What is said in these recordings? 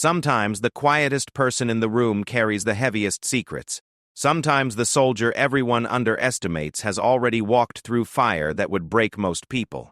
Sometimes the quietest person in the room carries the heaviest secrets. Sometimes the soldier everyone underestimates has already walked through fire that would break most people.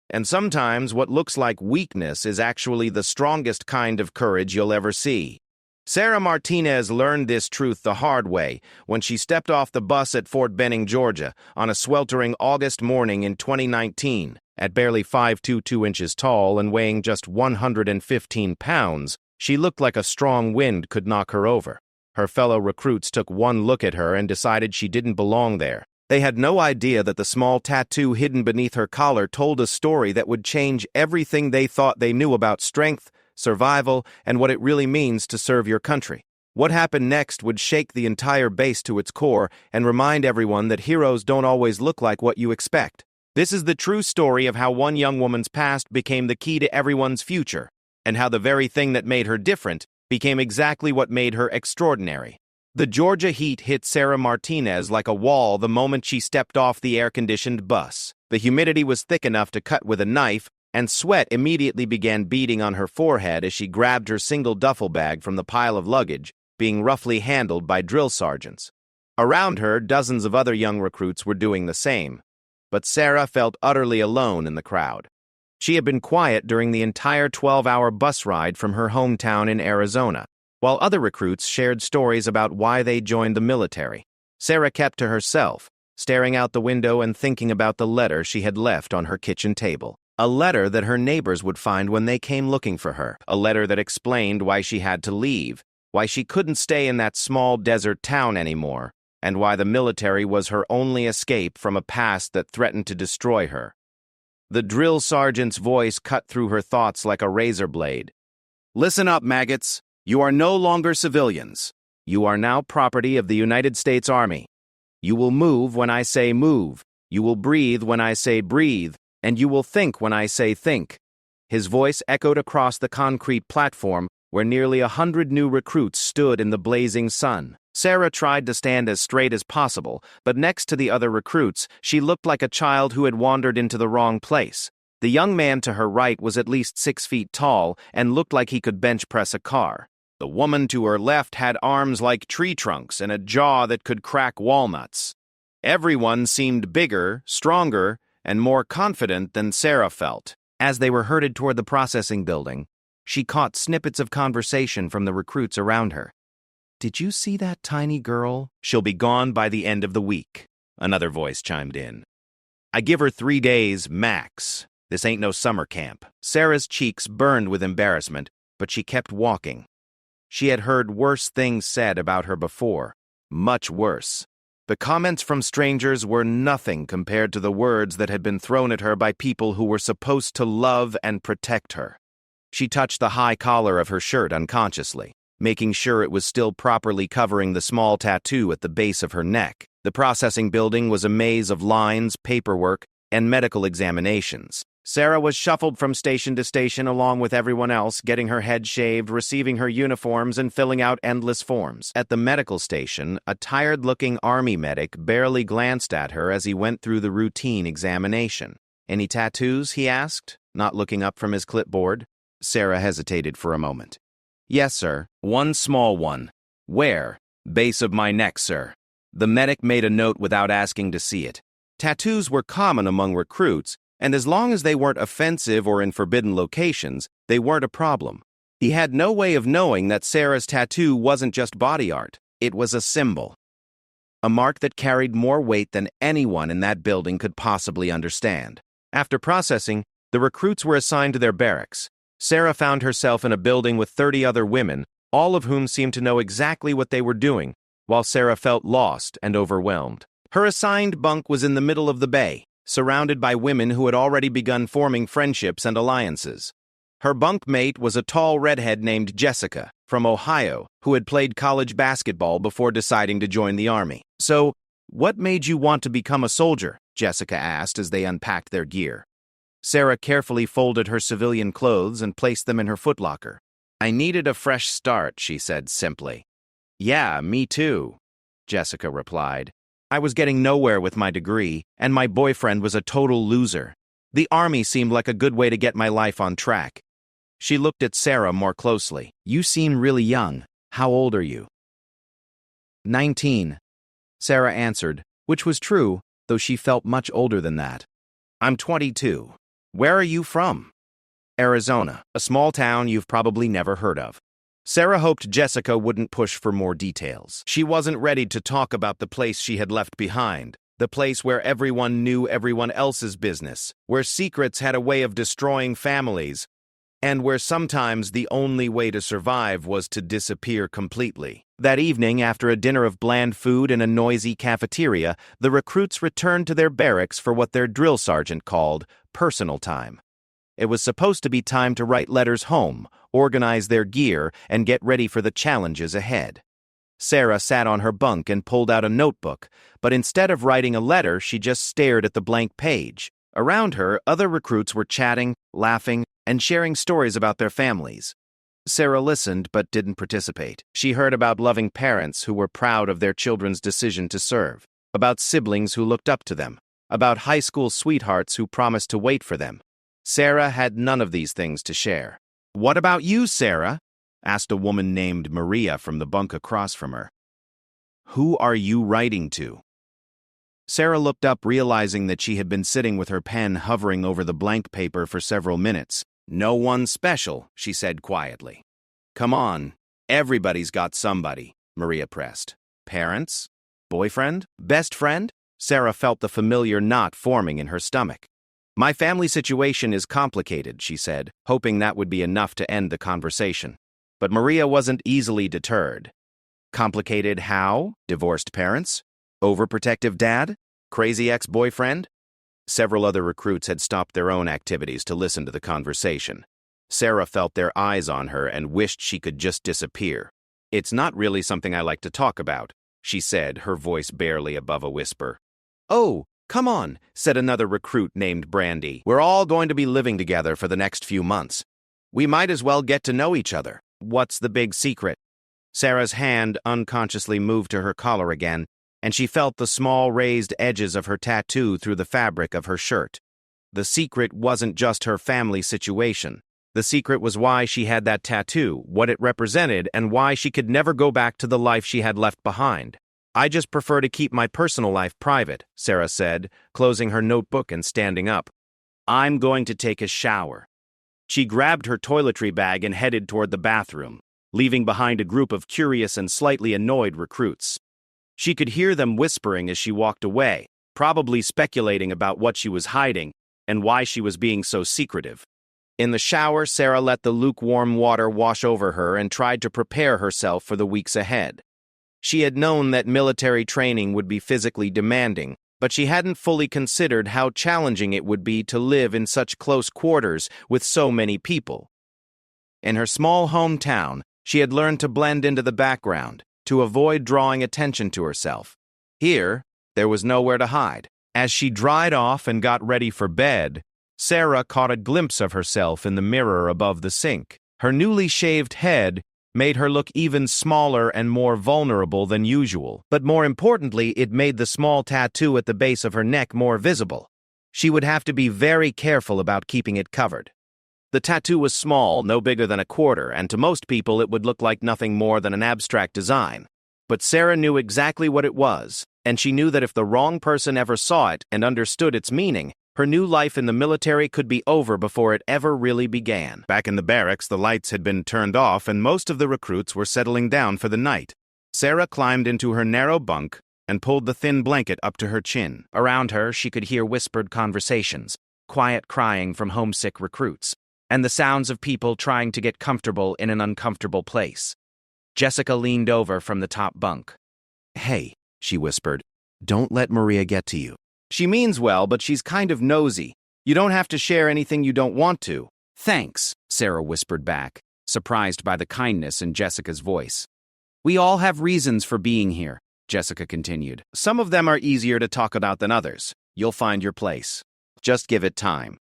And sometimes what looks like weakness is actually the strongest kind of courage you'll ever see. Sarah Martinez learned this truth the hard way when she stepped off the bus at Fort Benning, Georgia, on a sweltering August morning in 2019. At barely 5'2" 2 inches tall and weighing just 115 pounds, she looked like a strong wind could knock her over. Her fellow recruits took one look at her and decided she didn't belong there. They had no idea that the small tattoo hidden beneath her collar told a story that would change everything they thought they knew about strength, survival, and what it really means to serve your country. What happened next would shake the entire base to its core and remind everyone that heroes don't always look like what you expect. This is the true story of how one young woman's past became the key to everyone's future, and how the very thing that made her different became exactly what made her extraordinary. The Georgia heat hit Sarah Martinez like a wall the moment she stepped off the air-conditioned bus. The humidity was thick enough to cut with a knife, and sweat immediately began beading on her forehead as she grabbed her single duffel bag from the pile of luggage, being roughly handled by drill sergeants. Around her, dozens of other young recruits were doing the same, but Sarah felt utterly alone in the crowd. She had been quiet during the entire 12-hour bus ride from her hometown in Arizona, while other recruits shared stories about why they joined the military. Sarah kept to herself, staring out the window and thinking about the letter she had left on her kitchen table. A letter that her neighbors would find when they came looking for her. A letter that explained why she had to leave, why she couldn't stay in that small desert town anymore, and why the military was her only escape from a past that threatened to destroy her. The drill sergeant's voice cut through her thoughts like a razor blade. "Listen up, maggots. You are no longer civilians. You are now property of the United States Army. You will move when I say move. You will breathe when I say breathe. And you will think when I say think." His voice echoed across the concrete platform where nearly 100 new recruits stood in the blazing sun. Sarah tried to stand as straight as possible, but next to the other recruits, she looked like a child who had wandered into the wrong place. The young man to her right was at least 6 feet tall and looked like he could bench press a car. The woman to her left had arms like tree trunks and a jaw that could crack walnuts. Everyone seemed bigger, stronger, and more confident than Sarah felt. As they were herded toward the processing building, she caught snippets of conversation from the recruits around her. "Did you see that tiny girl? She'll be gone by the end of the week," another voice chimed in. "I give her 3 days, max. This ain't no summer camp." Sarah's cheeks burned with embarrassment, but she kept walking. She had heard worse things said about her before, much worse. The comments from strangers were nothing compared to the words that had been thrown at her by people who were supposed to love and protect her. She touched the high collar of her shirt unconsciously, making sure it was still properly covering the small tattoo at the base of her neck. The processing building was a maze of lines, paperwork, and medical examinations. Sarah was shuffled from station to station along with everyone else, getting her head shaved, receiving her uniforms, and filling out endless forms. At the medical station, a tired-looking army medic barely glanced at her as he went through the routine examination. "Any tattoos?" he asked, not looking up from his clipboard. Sarah hesitated for a moment. "Yes, sir. One small one." "Where?" "Base of my neck, sir." The medic made a note without asking to see it. Tattoos were common among recruits, and as long as they weren't offensive or in forbidden locations, they weren't a problem. He had no way of knowing that Sarah's tattoo wasn't just body art. It was a symbol. A mark that carried more weight than anyone in that building could possibly understand. After processing, the recruits were assigned to their barracks. Sarah found herself in a building with 30 other women, all of whom seemed to know exactly what they were doing, while Sarah felt lost and overwhelmed. Her assigned bunk was in the middle of the bay, surrounded by women who had already begun forming friendships and alliances. Her bunkmate was a tall redhead named Jessica, from Ohio, who had played college basketball before deciding to join the Army. "So, what made you want to become a soldier?" Jessica asked as they unpacked their gear. Sarah carefully folded her civilian clothes and placed them in her footlocker. "I needed a fresh start," she said simply. "Yeah, me too," Jessica replied. "I was getting nowhere with my degree, and my boyfriend was a total loser. The Army seemed like a good way to get my life on track." She looked at Sarah more closely. "You seem really young. How old are you?" 19. Sarah answered, which was true, though she felt much older than that. "I'm 22. Where are you from?" "Arizona, a small town you've probably never heard of." Sarah hoped Jessica wouldn't push for more details. She wasn't ready to talk about the place she had left behind, the place where everyone knew everyone else's business, where secrets had a way of destroying families, and where sometimes the only way to survive was to disappear completely. That evening, after a dinner of bland food in a noisy cafeteria, the recruits returned to their barracks for what their drill sergeant called personal time. It was supposed to be time to write letters home, organize their gear, and get ready for the challenges ahead. Sarah sat on her bunk and pulled out a notebook, but instead of writing a letter, she just stared at the blank page. Around her, other recruits were chatting, laughing, and sharing stories about their families. Sarah listened but didn't participate. She heard about loving parents who were proud of their children's decision to serve, about siblings who looked up to them, about high school sweethearts who promised to wait for them. Sarah had none of these things to share. "What about you, Sarah?" asked a woman named Maria from the bunk across from her. "Who are you writing to?" Sarah looked up, realizing that she had been sitting with her pen hovering over the blank paper for several minutes. "No one special," she said quietly. "Come on, everybody's got somebody," Maria pressed. "Parents? Boyfriend? Best friend?" Sarah felt the familiar knot forming in her stomach. "My family situation is complicated," she said, hoping that would be enough to end the conversation. But Maria wasn't easily deterred. "Complicated how? Divorced parents? Overprotective dad? Crazy ex-boyfriend?" Several other recruits had stopped their own activities to listen to the conversation. Sarah felt their eyes on her and wished she could just disappear. "It's not really something I like to talk about," she said, her voice barely above a whisper. "Oh, come on," said another recruit named Brandy. "We're all going to be living together for the next few months. We might as well get to know each other. What's the big secret?" Sarah's hand unconsciously moved to her collar again, and she felt the small raised edges of her tattoo through the fabric of her shirt. The secret wasn't just her family situation. The secret was why she had that tattoo, what it represented, and why she could never go back to the life she had left behind. "I just prefer to keep my personal life private," Sarah said, closing her notebook and standing up. "I'm going to take a shower." She grabbed her toiletry bag and headed toward the bathroom, leaving behind a group of curious and slightly annoyed recruits. She could hear them whispering as she walked away, probably speculating about what she was hiding and why she was being so secretive. In the shower, Sarah let the lukewarm water wash over her and tried to prepare herself for the weeks ahead. She had known that military training would be physically demanding, but she hadn't fully considered how challenging it would be to live in such close quarters with so many people. In her small hometown, she had learned to blend into the background, to avoid drawing attention to herself. Here, there was nowhere to hide. As she dried off and got ready for bed, Sarah caught a glimpse of herself in the mirror above the sink. Her newly shaved head made her look even smaller and more vulnerable than usual. But more importantly, it made the small tattoo at the base of her neck more visible. She would have to be very careful about keeping it covered. The tattoo was small, no bigger than a quarter, and to most people it would look like nothing more than an abstract design. But Sarah knew exactly what it was, and she knew that if the wrong person ever saw it and understood its meaning, her new life in the military could be over before it ever really began. Back in the barracks, the lights had been turned off and most of the recruits were settling down for the night. Sarah climbed into her narrow bunk and pulled the thin blanket up to her chin. Around her, she could hear whispered conversations, quiet crying from homesick recruits, and the sounds of people trying to get comfortable in an uncomfortable place. Jessica leaned over from the top bunk. "Hey," she whispered, "don't let Maria get to you. She means well, but she's kind of nosy. You don't have to share anything you don't want to." "Thanks," Sarah whispered back, surprised by the kindness in Jessica's voice. "We all have reasons for being here," Jessica continued. "Some of them are easier to talk about than others. You'll find your place. Just give it time."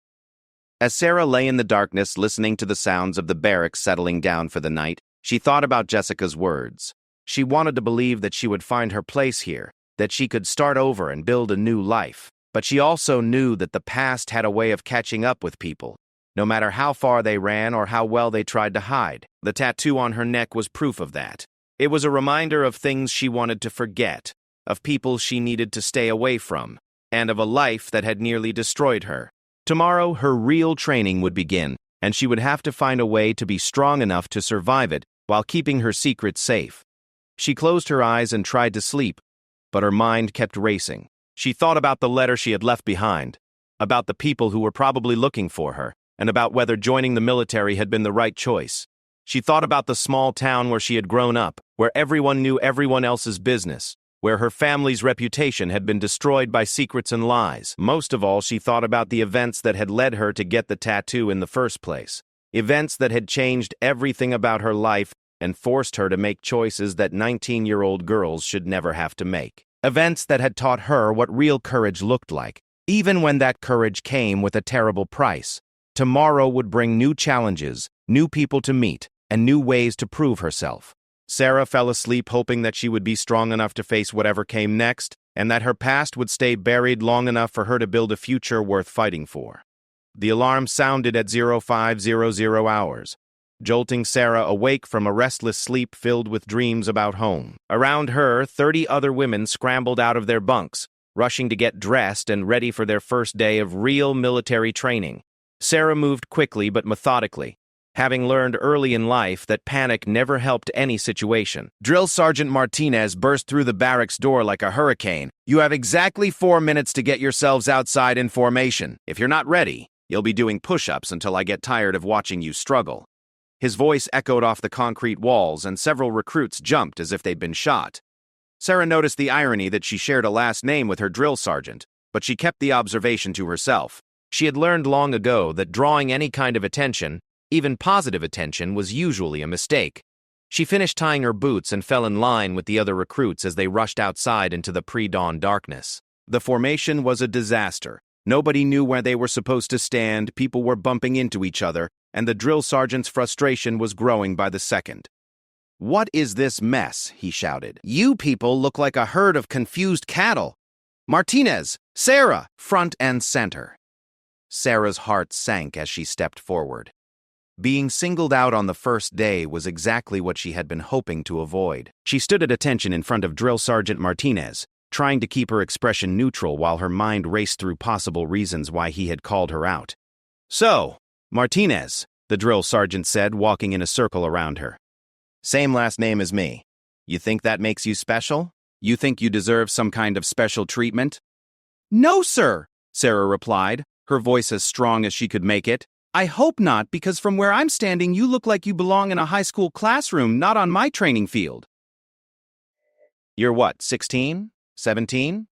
As Sarah lay in the darkness listening to the sounds of the barracks settling down for the night, she thought about Jessica's words. She wanted to believe that she would find her place here, that she could start over and build a new life. But she also knew that the past had a way of catching up with people. no matter how far they ran or how well they tried to hide. The tattoo on her neck was proof of that. It was a reminder of things she wanted to forget, of people she needed to stay away from, and of a life that had nearly destroyed her. Tomorrow, her real training would begin, and she would have to find a way to be strong enough to survive it while keeping her secret safe. She closed her eyes and tried to sleep, but her mind kept racing. She thought about the letter she had left behind, about the people who were probably looking for her, and about whether joining the military had been the right choice. She thought about the small town where she had grown up, where everyone knew everyone else's business, where her family's reputation had been destroyed by secrets and lies. Most of all, she thought about the events that had led her to get the tattoo in the first place. Events that had changed everything about her life and forced her to make choices that 19-year-old girls should never have to make. Events that had taught her what real courage looked like, even when that courage came with a terrible price. Tomorrow would bring new challenges, new people to meet, and new ways to prove herself. Sarah fell asleep hoping that she would be strong enough to face whatever came next, and that her past would stay buried long enough for her to build a future worth fighting for. The alarm sounded at 0500 hours, jolting Sarah awake from a restless sleep filled with dreams about home. Around her, 30 other women scrambled out of their bunks, rushing to get dressed and ready for their first day of real military training. Sarah moved quickly but methodically, having learned early in life that panic never helped any situation. Drill Sergeant Martinez burst through the barracks door like a hurricane. "You have exactly 4 minutes to get yourselves outside in formation. If you're not ready, you'll be doing push-ups until I get tired of watching you struggle." His voice echoed off the concrete walls, and several recruits jumped as if they'd been shot. Sarah noticed the irony that she shared a last name with her drill sergeant, but she kept the observation to herself. She had learned long ago that drawing any kind of attention, even positive attention, was usually a mistake. She finished tying her boots and fell in line with the other recruits as they rushed outside into the pre-dawn darkness. The formation was a disaster. Nobody knew where they were supposed to stand, people were bumping into each other, and the drill sergeant's frustration was growing by the second. "What is this mess?" he shouted. "You people look like a herd of confused cattle. Martinez, Sarah, front and center." Sarah's heart sank as she stepped forward. Being singled out on the first day was exactly what she had been hoping to avoid. She stood at attention in front of Drill Sergeant Martinez, trying to keep her expression neutral while her mind raced through possible reasons why he had called her out. "So, Martinez," the drill sergeant said, walking in a circle around her. "Same last name as me. You think that makes you special? You think you deserve some kind of special treatment?" "No, sir," Sarah replied, her voice as strong as she could make it. "I hope not, because from where I'm standing, you look like you belong in a high school classroom, not on my training field." "You're what, 16? 17?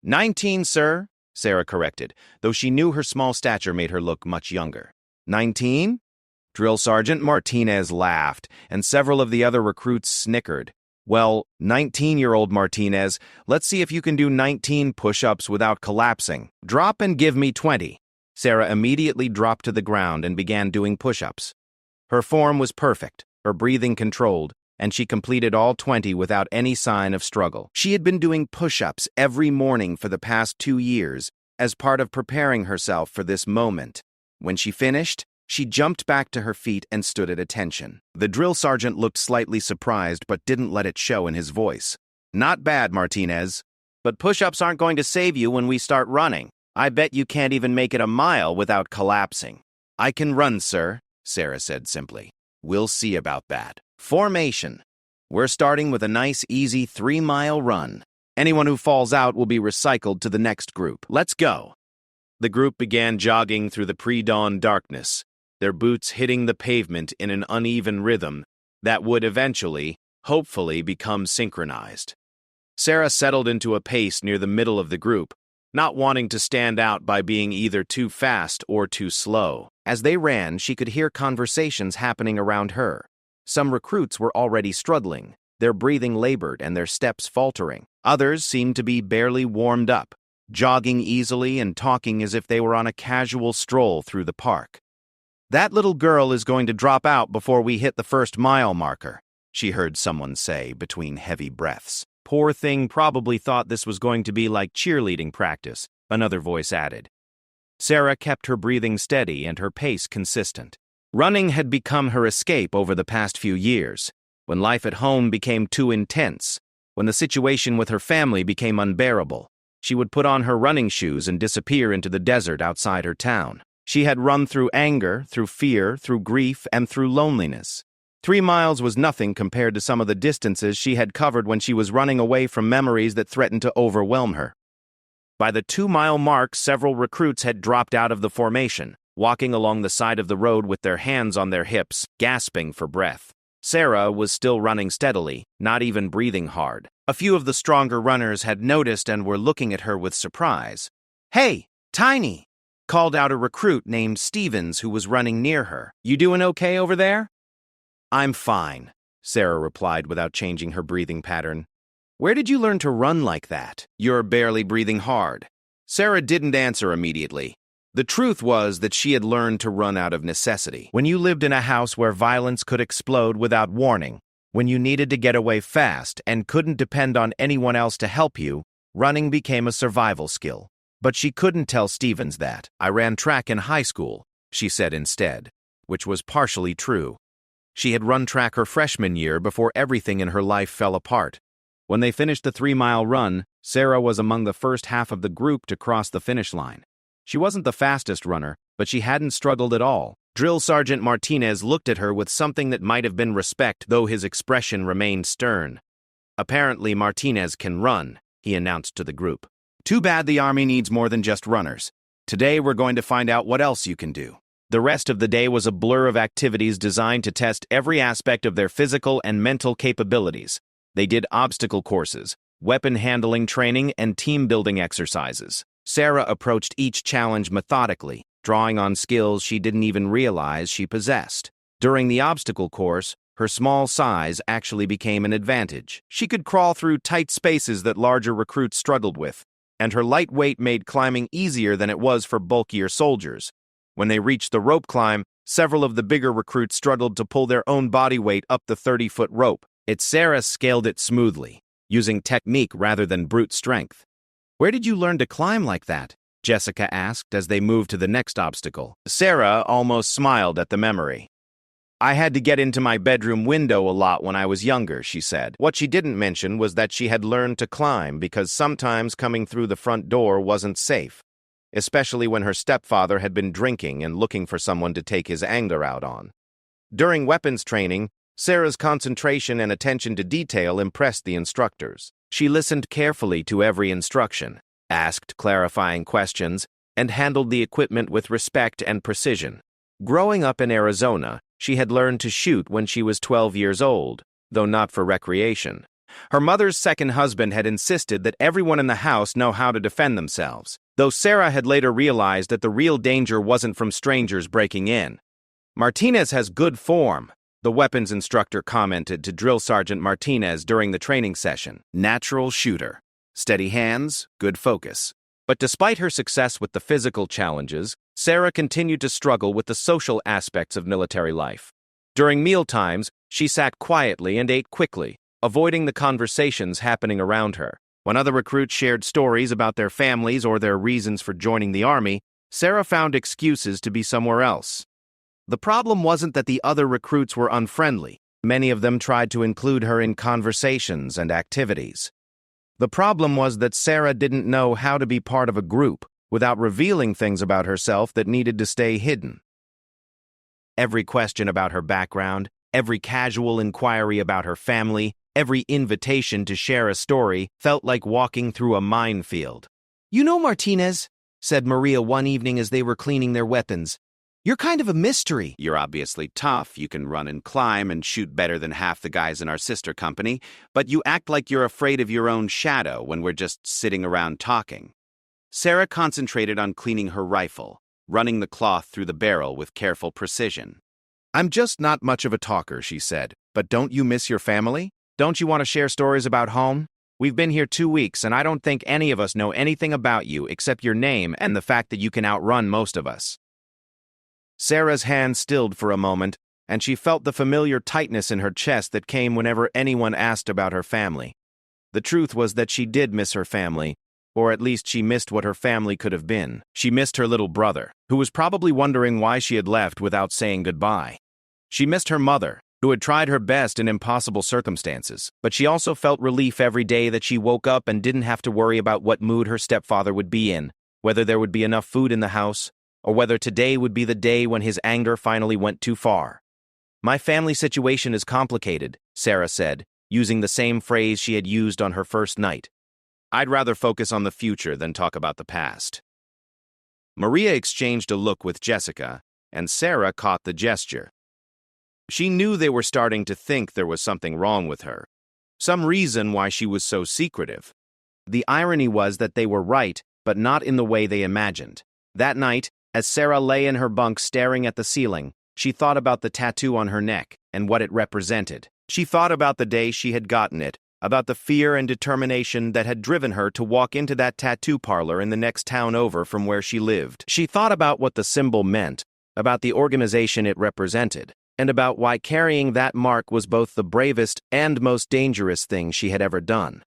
19, sir," Sarah corrected, though she knew her small stature made her look much younger. 19? Drill Sergeant Martinez laughed, and several of the other recruits snickered. "Well, 19-year-old Martinez, let's see if you can do 19 push-ups without collapsing. Drop and give me 20. Sarah immediately dropped to the ground and began doing push-ups. Her form was perfect, her breathing controlled, and she completed all 20 without any sign of struggle. She had been doing push-ups every morning for the past 2 years as part of preparing herself for this moment. When she finished, she jumped back to her feet and stood at attention. The drill sergeant looked slightly surprised but didn't let it show in his voice. "Not bad, Martinez. But push-ups aren't going to save you when we start running. I bet you can't even make it a mile without collapsing." "I can run, sir," Sarah said simply. "We'll see about that. Formation. We're starting with a nice, easy 3-mile run. Anyone who falls out will be recycled to the next group. Let's go." The group began jogging through the pre-dawn darkness, their boots hitting the pavement in an uneven rhythm that would eventually, hopefully, become synchronized. Sarah settled into a pace near the middle of the group, not wanting to stand out by being either too fast or too slow. As they ran, she could hear conversations happening around her. Some recruits were already struggling, their breathing labored and their steps faltering. Others seemed to be barely warmed up, jogging easily and talking as if they were on a casual stroll through the park. "That little girl is going to drop out before we hit the first mile marker," she heard someone say between heavy breaths. "Poor thing probably thought this was going to be like cheerleading practice," another voice added. Sarah kept her breathing steady and her pace consistent. Running had become her escape over the past few years, when life at home became too intense, when the situation with her family became unbearable. She would put on her running shoes and disappear into the desert outside her town. She had run through anger, through fear, through grief, and through loneliness. 3 miles was nothing compared to some of the distances she had covered when she was running away from memories that threatened to overwhelm her. By the 2-mile mark, several recruits had dropped out of the formation, walking along the side of the road with their hands on their hips, gasping for breath. Sarah was still running steadily, not even breathing hard. A few of the stronger runners had noticed and were looking at her with surprise. "Hey, Tiny!" called out a recruit named Stevens who was running near her. "You doing okay over there?" "I'm fine," Sarah replied without changing her breathing pattern. "Where did you learn to run like that? You're barely breathing hard." Sarah didn't answer immediately. The truth was that she had learned to run out of necessity. When you lived in a house where violence could explode without warning, when you needed to get away fast and couldn't depend on anyone else to help you, running became a survival skill. But she couldn't tell Stevens that. "I ran track in high school," she said instead, which was partially true. She had run track her freshman year before everything in her life fell apart. When they finished the 3-mile run, Sarah was among the first half of the group to cross the finish line. She wasn't the fastest runner, but she hadn't struggled at all. Drill Sergeant Martinez looked at her with something that might have been respect, though his expression remained stern. "Apparently Martinez can run," he announced to the group. "Too bad the Army needs more than just runners. Today we're going to find out what else you can do." The rest of the day was a blur of activities designed to test every aspect of their physical and mental capabilities. They did obstacle courses, weapon handling training, and team-building exercises. Sarah approached each challenge methodically, drawing on skills she didn't even realize she possessed. During the obstacle course, her small size actually became an advantage. She could crawl through tight spaces that larger recruits struggled with, and her light weight made climbing easier than it was for bulkier soldiers. When they reached the rope climb, several of the bigger recruits struggled to pull their own body weight up the 30-foot rope. Sarah scaled it smoothly, using technique rather than brute strength. "Where did you learn to climb like that?" Jessica asked as they moved to the next obstacle. Sarah almost smiled at the memory. "I had to get into my bedroom window a lot when I was younger," she said. What she didn't mention was that she had learned to climb because sometimes coming through the front door wasn't safe, especially when her stepfather had been drinking and looking for someone to take his anger out on. During weapons training, Sarah's concentration and attention to detail impressed the instructors. She listened carefully to every instruction, asked clarifying questions, and handled the equipment with respect and precision. Growing up in Arizona, she had learned to shoot when she was 12 years old, though not for recreation. Her mother's second husband had insisted that everyone in the house know how to defend themselves, though Sarah had later realized that the real danger wasn't from strangers breaking in. "Martinez has good form," the weapons instructor commented to Drill Sergeant Martinez during the training session. "Natural shooter. Steady hands, good focus." But despite her success with the physical challenges, Sarah continued to struggle with the social aspects of military life. During mealtimes, she sat quietly and ate quickly, avoiding the conversations happening around her. When other recruits shared stories about their families or their reasons for joining the Army, Sarah found excuses to be somewhere else. The problem wasn't that the other recruits were unfriendly. Many of them tried to include her in conversations and activities. The problem was that Sarah didn't know how to be part of a group without revealing things about herself that needed to stay hidden. Every question about her background, every casual inquiry about her family, every invitation to share a story felt like walking through a minefield. "You know, Martinez," said Maria one evening as they were cleaning their weapons, "you're kind of a mystery. You're obviously tough, you can run and climb and shoot better than half the guys in our sister company, but you act like you're afraid of your own shadow when we're just sitting around talking." Sarah concentrated on cleaning her rifle, running the cloth through the barrel with careful precision. "I'm just not much of a talker," she said, "but don't you miss your family? Don't you want to share stories about home? We've been here 2 weeks, and I don't think any of us know anything about you except your name and the fact that you can outrun most of us." Sarah's hand stilled for a moment, and she felt the familiar tightness in her chest that came whenever anyone asked about her family. The truth was that she did miss her family, Or at least she missed what her family could have been. She missed her little brother, who was probably wondering why she had left without saying goodbye. She missed her mother, who had tried her best in impossible circumstances, but she also felt relief every day that she woke up and didn't have to worry about what mood her stepfather would be in, whether there would be enough food in the house, or whether today would be the day when his anger finally went too far. "My family situation is complicated," Sarah said, using the same phrase she had used on her first night. "I'd rather focus on the future than talk about the past." Maria exchanged a look with Jessica, and Sarah caught the gesture. She knew they were starting to think there was something wrong with her, some reason why she was so secretive. The irony was that they were right, but not in the way they imagined. That night, as Sarah lay in her bunk staring at the ceiling, she thought about the tattoo on her neck and what it represented. She thought about the day she had gotten it, about the fear and determination that had driven her to walk into that tattoo parlor in the next town over from where she lived. She thought about what the symbol meant, about the organization it represented, and about why carrying that mark was both the bravest and most dangerous thing she had ever done.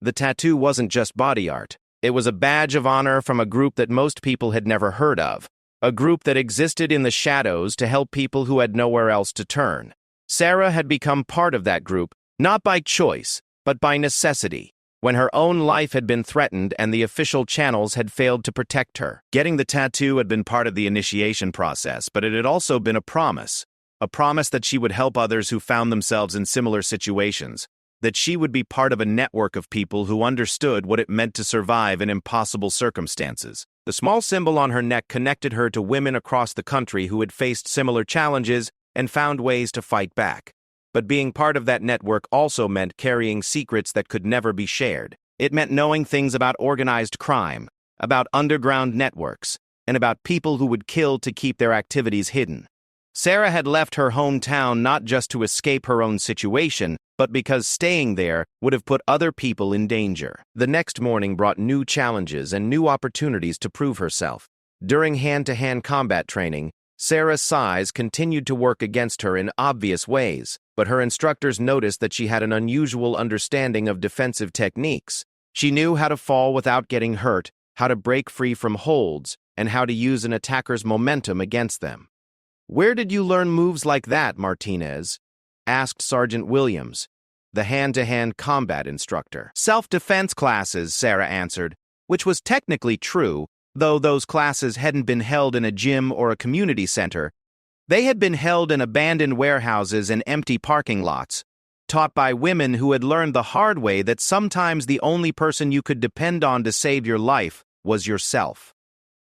The tattoo wasn't just body art. It was a badge of honor from a group that most people had never heard of, a group that existed in the shadows to help people who had nowhere else to turn. Sarah had become part of that group, not by choice, but by necessity, when her own life had been threatened and the official channels had failed to protect her. Getting the tattoo had been part of the initiation process, but it had also been a promise that she would help others who found themselves in similar situations, that she would be part of a network of people who understood what it meant to survive in impossible circumstances. The small symbol on her neck connected her to women across the country who had faced similar challenges and found ways to fight back. But being part of that network also meant carrying secrets that could never be shared. It meant knowing things about organized crime, about underground networks, and about people who would kill to keep their activities hidden. Sarah had left her hometown not just to escape her own situation, but because staying there would have put other people in danger. The next morning brought new challenges and new opportunities to prove herself. During hand-to-hand combat training, Sarah's size continued to work against her in obvious ways, but her instructors noticed that she had an unusual understanding of defensive techniques. She knew how to fall without getting hurt, how to break free from holds, and how to use an attacker's momentum against them. "Where did you learn moves like that, Martinez?" asked Sergeant Williams, the hand-to-hand combat instructor. "Self-defense classes," Sarah answered, which was technically true, though those classes hadn't been held in a gym or a community center. They had been held in abandoned warehouses and empty parking lots, taught by women who had learned the hard way that sometimes the only person you could depend on to save your life was yourself.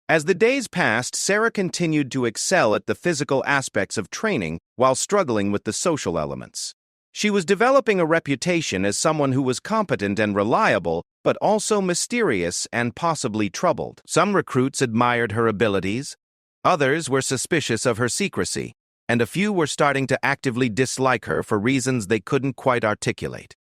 As the days passed, Sarah continued to excel at the physical aspects of training while struggling with the social elements. She was developing a reputation as someone who was competent and reliable, but also mysterious and possibly troubled. Some recruits admired her abilities, others were suspicious of her secrecy, and a few were starting to actively dislike her for reasons they couldn't quite articulate.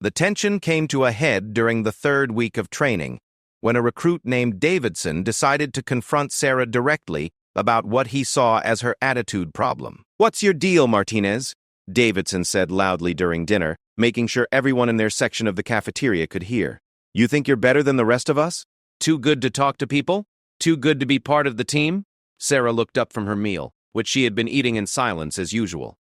The tension came to a head during the third week of training, when a recruit named Davidson decided to confront Sarah directly about what he saw as her attitude problem. "What's your deal, Martinez?" Davidson said loudly during dinner, making sure everyone in their section of the cafeteria could hear. "You think you're better than the rest of us? Too good to talk to people? Too good to be part of the team?" Sarah looked up from her meal, which she had been eating in silence as usual.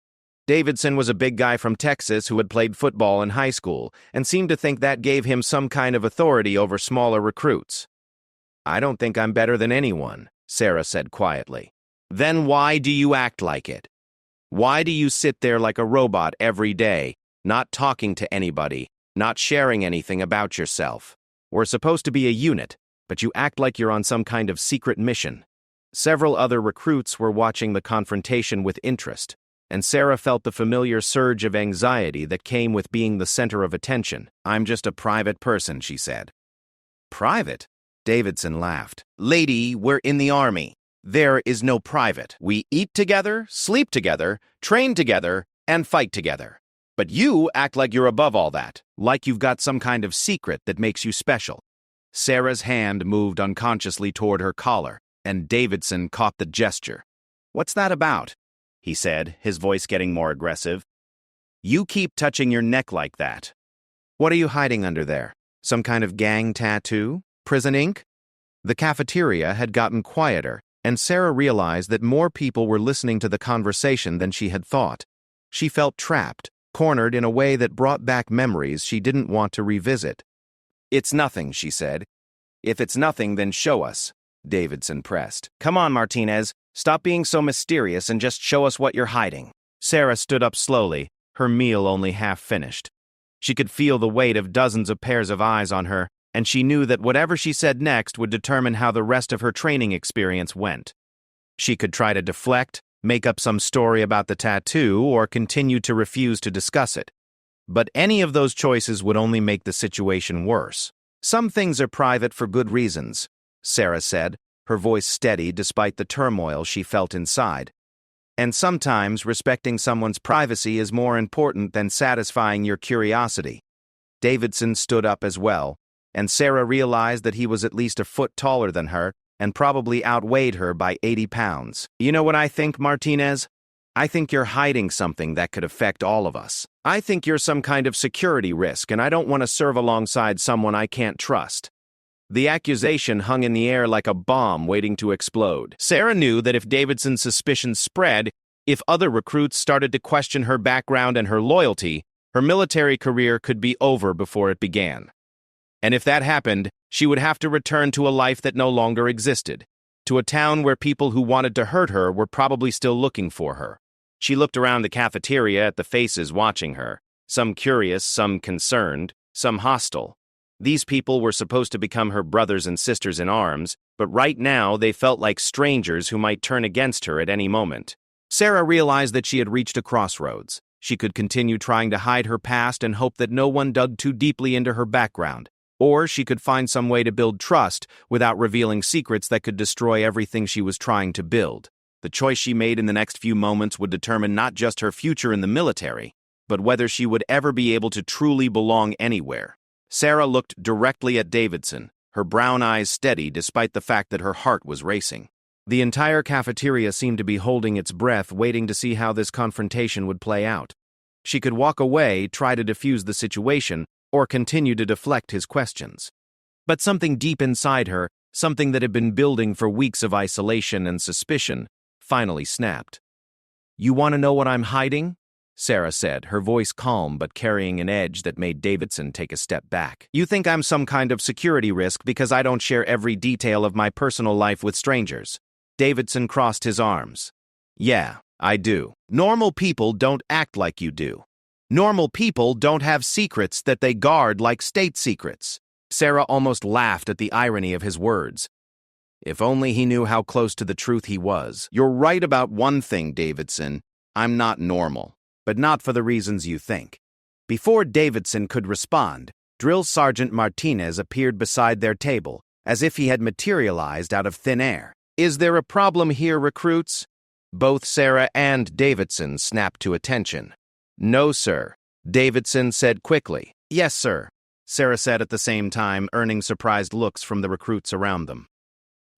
Davidson was a big guy from Texas who had played football in high school and seemed to think that gave him some kind of authority over smaller recruits. "I don't think I'm better than anyone," Sarah said quietly. "Then why do you act like it? Why do you sit there like a robot every day, not talking to anybody, not sharing anything about yourself? We're supposed to be a unit, but you act like you're on some kind of secret mission." Several other recruits were watching the confrontation with interest, and Sarah felt the familiar surge of anxiety that came with being the center of attention. "I'm just a private person," she said. "Private?" Davidson laughed. "Lady, we're in the army. There is no private. We eat together, sleep together, train together, and fight together. But you act like you're above all that, like you've got some kind of secret that makes you special." Sarah's hand moved unconsciously toward her collar, and Davidson caught the gesture. "What's that about?" he said, his voice getting more aggressive. "You keep touching your neck like that." "What are you hiding under there?" Some kind of gang tattoo? Prison ink? The cafeteria had gotten quieter, and Sarah realized that more people were listening to the conversation than she had thought. She felt trapped, cornered in a way that brought back memories she didn't want to revisit. "It's nothing," she said. "If it's nothing, then show us," Davidson pressed. "Come on, Martinez. Stop being so mysterious and just show us what you're hiding." Sarah stood up slowly, her meal only half finished. She could feel the weight of dozens of pairs of eyes on her, and she knew that whatever she said next would determine how the rest of her training experience went. She could try to deflect, make up some story about the tattoo, or continue to refuse to discuss it. But any of those choices would only make the situation worse. "Some things are private for good reasons," Sarah said, her voice steady despite the turmoil she felt inside. "And sometimes respecting someone's privacy is more important than satisfying your curiosity." Davidson stood up as well, and Sarah realized that he was at least a foot taller than her and probably outweighed her by 80 pounds. "You know what I think, Martinez? I think you're hiding something that could affect all of us. I think you're some kind of security risk, and I don't want to serve alongside someone I can't trust." The accusation hung in the air like a bomb waiting to explode. Sarah knew that if Davidson's suspicions spread, if other recruits started to question her background and her loyalty, her military career could be over before it began. And if that happened, she would have to return to a life that no longer existed, to a town where people who wanted to hurt her were probably still looking for her. She looked around the cafeteria at the faces watching her, some curious, some concerned, some hostile. These people were supposed to become her brothers and sisters in arms, but right now they felt like strangers who might turn against her at any moment. Sarah realized that she had reached a crossroads. She could continue trying to hide her past and hope that no one dug too deeply into her background, or she could find some way to build trust without revealing secrets that could destroy everything she was trying to build. The choice she made in the next few moments would determine not just her future in the military, but whether she would ever be able to truly belong anywhere. Sarah looked directly at Davidson, her brown eyes steady despite the fact that her heart was racing. The entire cafeteria seemed to be holding its breath, waiting to see how this confrontation would play out. She could walk away, try to defuse the situation, or continue to deflect his questions. But something deep inside her, something that had been building for weeks of isolation and suspicion, finally snapped. "You want to know what I'm hiding?" Sarah said, her voice calm but carrying an edge that made Davidson take a step back. "You think I'm some kind of security risk because I don't share every detail of my personal life with strangers?" Davidson crossed his arms. "Yeah, I do. Normal people don't act like you do. Normal people don't have secrets that they guard like state secrets." Sarah almost laughed at the irony of his words. If only he knew how close to the truth he was. "You're right about one thing, Davidson. I'm not normal. But not for the reasons you think." Before Davidson could respond, Drill Sergeant Martinez appeared beside their table, as if he had materialized out of thin air. "Is there a problem here, recruits?" Both Sarah and Davidson snapped to attention. "No, sir," Davidson said quickly. "Yes, sir," Sarah said at the same time, earning surprised looks from the recruits around them.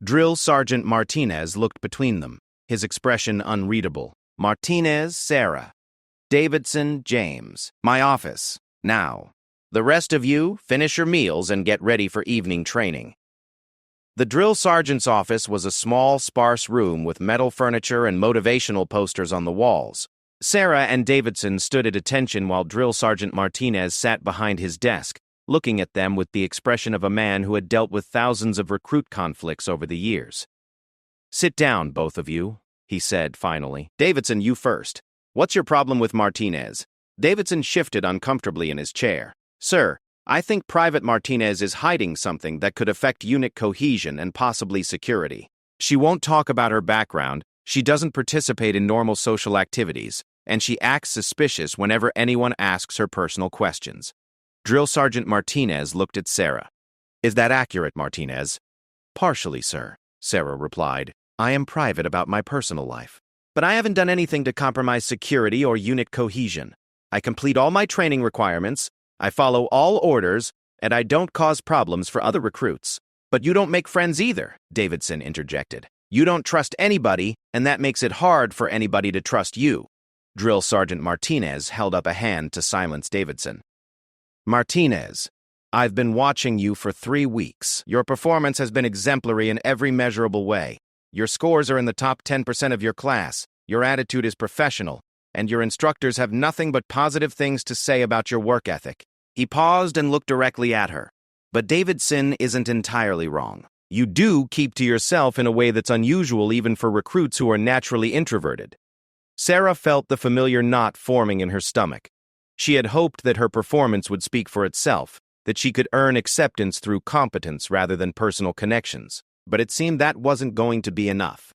Drill Sergeant Martinez looked between them, his expression unreadable. "Martinez, Sarah. Davidson, James. My office. Now. The rest of you, finish your meals and get ready for evening training." The drill sergeant's office was a small, sparse room with metal furniture and motivational posters on the walls. Sarah and Davidson stood at attention while Drill Sergeant Martinez sat behind his desk, looking at them with the expression of a man who had dealt with thousands of recruit conflicts over the years. "Sit down, both of you," he said finally. "Davidson, you first. What's your problem with Martinez?" Davidson shifted uncomfortably in his chair. "Sir, I think Private Martinez is hiding something that could affect unit cohesion and possibly security. She won't talk about her background, she doesn't participate in normal social activities, and she acts suspicious whenever anyone asks her personal questions." Drill Sergeant Martinez looked at Sarah. "Is that accurate, Martinez?" "Partially, sir," Sarah replied. "I am private about my personal life. But I haven't done anything to compromise security or unit cohesion. I complete all my training requirements, I follow all orders, and I don't cause problems for other recruits." "But you don't make friends either," Davidson interjected. "You don't trust anybody, and that makes it hard for anybody to trust you." Drill Sergeant Martinez held up a hand to silence Davidson. "Martinez, I've been watching you for 3 weeks. Your performance has been exemplary in every measurable way. Your scores are in the top 10% of your class, your attitude is professional, and your instructors have nothing but positive things to say about your work ethic. He paused and looked directly at her. But Davidson isn't entirely wrong. You do keep to yourself in a way that's unusual even for recruits who are naturally introverted. Sarah felt the familiar knot forming in her stomach. She had hoped that her performance would speak for itself, that she could earn acceptance through competence rather than personal connections. But it seemed that wasn't going to be enough.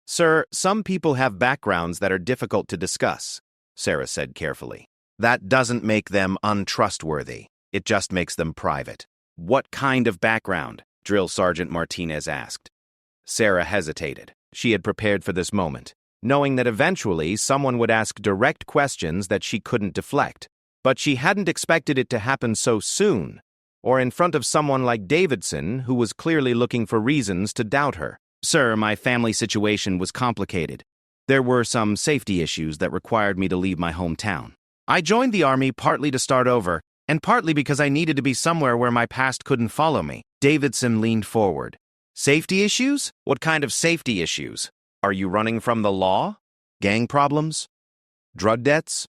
Sir, some people have backgrounds that are difficult to discuss, Sarah said carefully. That doesn't make them untrustworthy. It just makes them private. What kind of background? Drill Sergeant Martinez asked. Sarah hesitated. She had prepared for this moment, knowing that eventually someone would ask direct questions that she couldn't deflect. But she hadn't expected it to happen so soon, or in front of someone like Davidson, who was clearly looking for reasons to doubt her. Sir, my family situation was complicated. There were some safety issues that required me to leave my hometown. I joined the Army partly to start over, and partly because I needed to be somewhere where my past couldn't follow me. Davidson leaned forward. Safety issues? What kind of safety issues? Are you running from the law? Gang problems? Drug debts?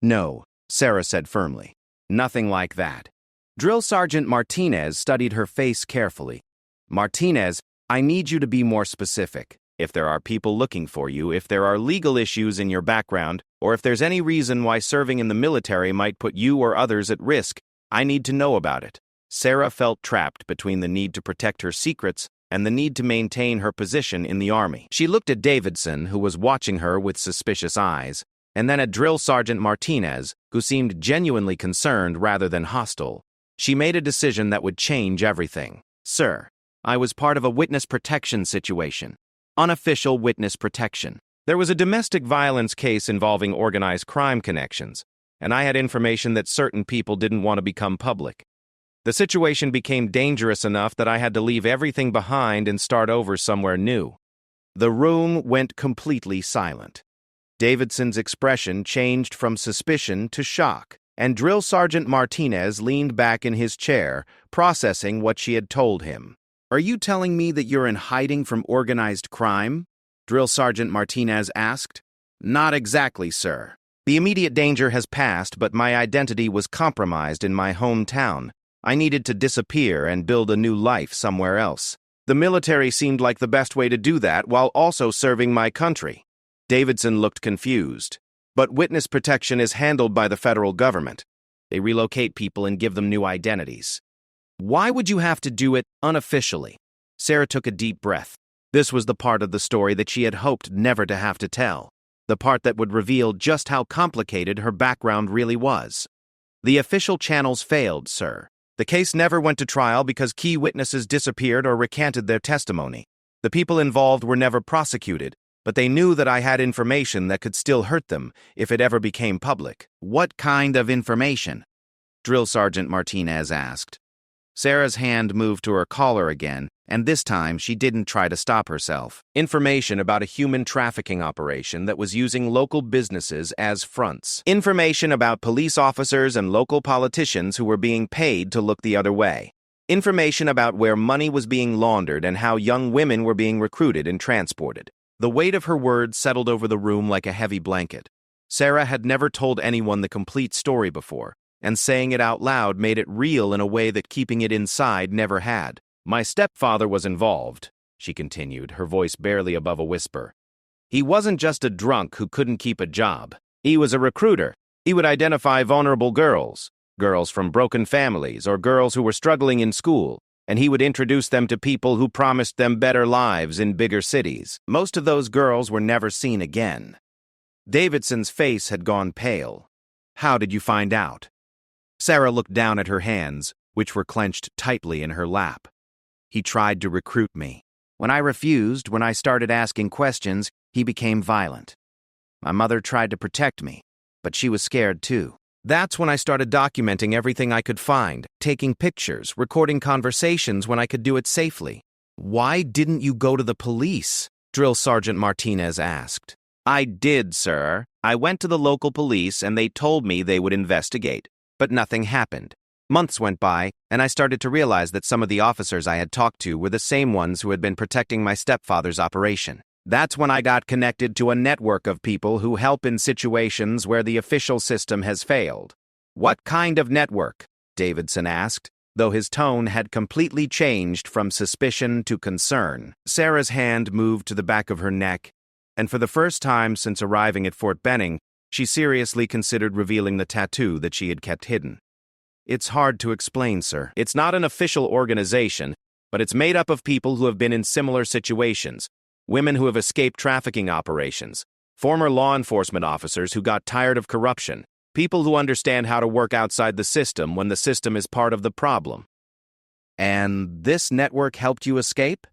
No, Sarah said firmly. Nothing like that. Drill Sergeant Martinez studied her face carefully. Martinez, I need you to be more specific. If there are people looking for you, if there are legal issues in your background, or if there's any reason why serving in the military might put you or others at risk, I need to know about it. Sarah felt trapped between the need to protect her secrets and the need to maintain her position in the Army. She looked at Davidson, who was watching her with suspicious eyes, and then at Drill Sergeant Martinez, who seemed genuinely concerned rather than hostile. She made a decision that would change everything. Sir, I was part of a witness protection situation. Unofficial witness protection. There was a domestic violence case involving organized crime connections, and I had information that certain people didn't want to become public. The situation became dangerous enough that I had to leave everything behind and start over somewhere new. The room went completely silent. Davidson's expression changed from suspicion to shock, and Drill Sergeant Martinez leaned back in his chair, processing what she had told him. Are you telling me that you're in hiding from organized crime? Drill Sergeant Martinez asked. Not exactly, sir. The immediate danger has passed, but my identity was compromised in my hometown. I needed to disappear and build a new life somewhere else. The military seemed like the best way to do that while also serving my country. Davidson looked confused. But witness protection is handled by the federal government. They relocate people and give them new identities. Why would you have to do it unofficially? Sarah took a deep breath. This was the part of the story that she had hoped never to have to tell. The part that would reveal just how complicated her background really was. The official channels failed, sir. The case never went to trial because key witnesses disappeared or recanted their testimony. The people involved were never prosecuted, but they knew that I had information that could still hurt them if it ever became public. What kind of information? Drill Sergeant Martinez asked. Sarah's hand moved to her collar again, and this time she didn't try to stop herself. Information about a human trafficking operation that was using local businesses as fronts. Information about police officers and local politicians who were being paid to look the other way. Information about where money was being laundered and how young women were being recruited and transported. The weight of her words settled over the room like a heavy blanket. Sarah had never told anyone the complete story before, and saying it out loud made it real in a way that keeping it inside never had. My stepfather was involved, she continued, her voice barely above a whisper. He wasn't just a drunk who couldn't keep a job. He was a recruiter. He would identify vulnerable girls from broken families or girls who were struggling in school, and he would introduce them to people who promised them better lives in bigger cities. Most of those girls were never seen again. Davidson's face had gone pale. How did you find out? Sarah looked down at her hands, which were clenched tightly in her lap. He tried to recruit me. When I refused, when I started asking questions, he became violent. My mother tried to protect me, but she was scared too. That's when I started documenting everything I could find, taking pictures, recording conversations when I could do it safely. Why didn't you go to the police? Drill Sergeant Martinez asked. I did, sir. I went to the local police and they told me they would investigate. But nothing happened. Months went by, and I started to realize that some of the officers I had talked to were the same ones who had been protecting my stepfather's operation. That's when I got connected to a network of people who help in situations where the official system has failed. What kind of network? Davidson asked, though his tone had completely changed from suspicion to concern. Sarah's hand moved to the back of her neck, and for the first time since arriving at Fort Benning, she seriously considered revealing the tattoo that she had kept hidden. It's hard to explain, sir. It's not an official organization, but it's made up of people who have been in similar situations, women who have escaped trafficking operations, former law enforcement officers who got tired of corruption, people who understand how to work outside the system when the system is part of the problem. And this network helped you escape?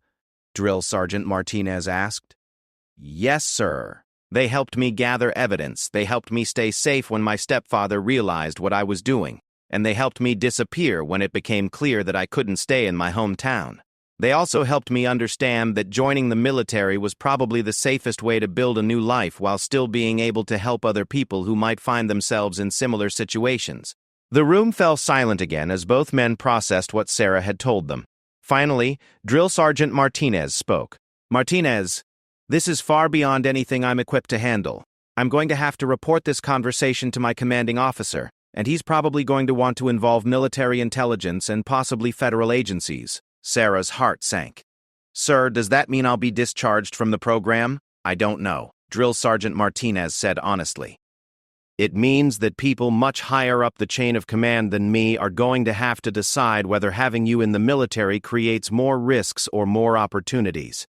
Drill Sergeant Martinez asked. Yes, sir. They helped me gather evidence. They helped me stay safe when my stepfather realized what I was doing, and they helped me disappear when it became clear that I couldn't stay in my hometown. They also helped me understand that joining the military was probably the safest way to build a new life while still being able to help other people who might find themselves in similar situations. The room fell silent again as both men processed what Sarah had told them. Finally, Drill Sergeant Martinez spoke. Martinez, this is far beyond anything I'm equipped to handle. I'm going to have to report this conversation to my commanding officer, and he's probably going to want to involve military intelligence and possibly federal agencies. Sarah's heart sank. Sir, does that mean I'll be discharged from the program? I don't know, Drill Sergeant Martinez said honestly. It means that people much higher up the chain of command than me are going to have to decide whether having you in the military creates more risks or more opportunities.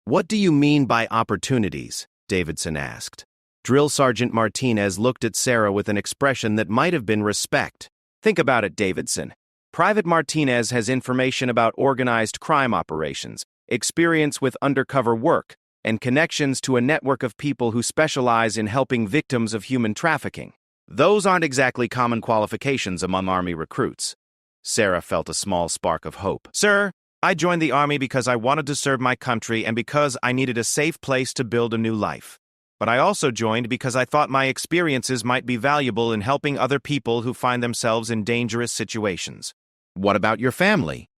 What do you mean by opportunities? Davidson asked. Drill Sergeant Martinez looked at Sarah with an expression that might have been respect. Think about it, Davidson. Private Martinez has information about organized crime operations, experience with undercover work, and connections to a network of people who specialize in helping victims of human trafficking. Those aren't exactly common qualifications among Army recruits. Sarah felt a small spark of hope. Sir, I joined the Army because I wanted to serve my country and because I needed a safe place to build a new life. But I also joined because I thought my experiences might be valuable in helping other people who find themselves in dangerous situations. What about your family?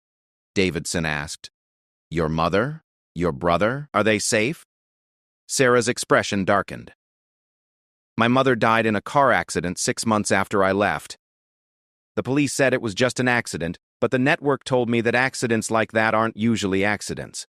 Davidson asked. Your mother? Your brother? Are they safe? Sarah's expression darkened. My mother died in a car accident 6 months after I left. The police said it was just an accident, but the network told me that accidents like that aren't usually accidents.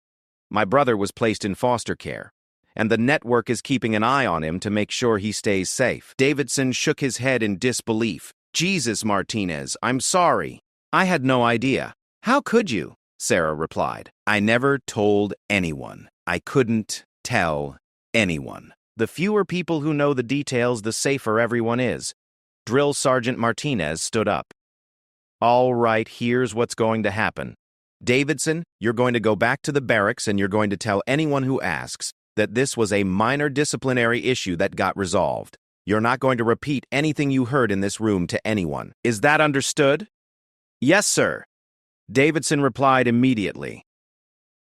My brother was placed in foster care, and the network is keeping an eye on him to make sure he stays safe. Davidson shook his head in disbelief. Jesus, Martinez, I'm sorry. I had no idea. How could you? Sarah replied. I never told anyone. I couldn't tell anyone. The fewer people who know the details, the safer everyone is. Drill Sergeant Martinez stood up. All right, here's what's going to happen. Davidson, you're going to go back to the barracks and you're going to tell anyone who asks that this was a minor disciplinary issue that got resolved. You're not going to repeat anything you heard in this room to anyone. Is that understood? Yes, sir. Davidson replied immediately.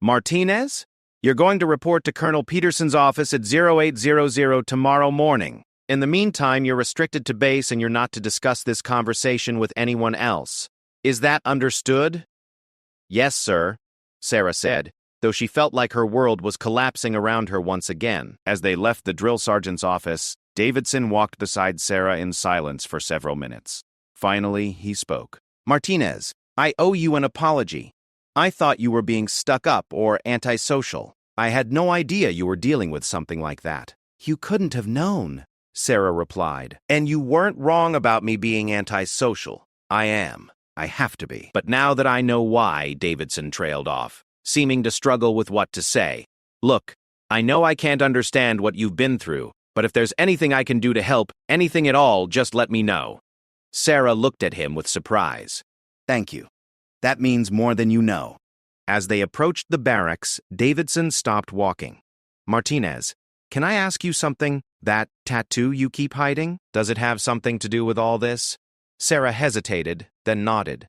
Martinez, you're going to report to Colonel Peterson's office at 0800 tomorrow morning. In the meantime, you're restricted to base and you're not to discuss this conversation with anyone else. Is that understood? Yes, sir, Sarah said, though she felt like her world was collapsing around her once again. As they left the drill sergeant's office, Davidson walked beside Sarah in silence for several minutes. Finally, he spoke. Martinez, I owe you an apology. I thought you were being stuck up or antisocial. I had no idea you were dealing with something like that. You couldn't have known, Sarah replied. And you weren't wrong about me being antisocial. I am. I have to be. But now that I know why, Davidson trailed off, seeming to struggle with what to say. Look, I know I can't understand what you've been through, but if there's anything I can do to help, anything at all, just let me know. Sarah looked at him with surprise. Thank you. That means more than you know. As they approached the barracks, Davidson stopped walking. Martinez, can I ask you something? That tattoo you keep hiding? Does it have something to do with all this? Sarah hesitated, then nodded.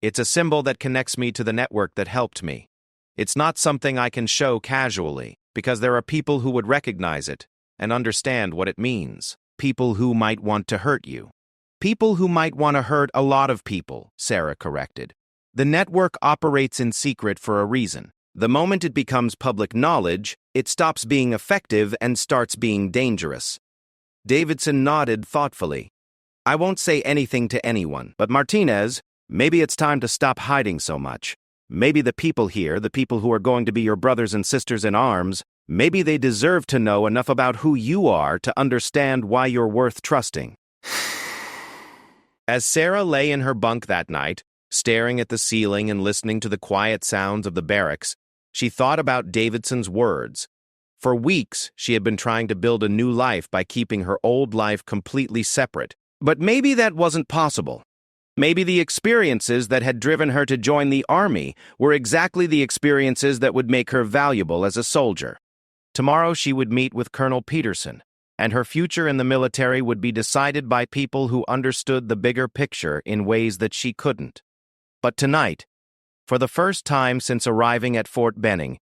It's a symbol that connects me to the network that helped me. It's not something I can show casually, because there are people who would recognize it and understand what it means. People who might want to hurt you. People who might want to hurt a lot of people, Sarah corrected. The network operates in secret for a reason. The moment it becomes public knowledge, it stops being effective and starts being dangerous. Davidson nodded thoughtfully. I won't say anything to anyone, but Martinez, maybe it's time to stop hiding so much. Maybe the people here, the people who are going to be your brothers and sisters in arms, maybe they deserve to know enough about who you are to understand why you're worth trusting. As Sarah lay in her bunk that night, staring at the ceiling and listening to the quiet sounds of the barracks, she thought about Davidson's words. For weeks, she had been trying to build a new life by keeping her old life completely separate. But maybe that wasn't possible. Maybe the experiences that had driven her to join the army were exactly the experiences that would make her valuable as a soldier. Tomorrow she would meet with Colonel Peterson, and her future in the military would be decided by people who understood the bigger picture in ways that she couldn't. But tonight, for the first time since arriving at Fort Benning,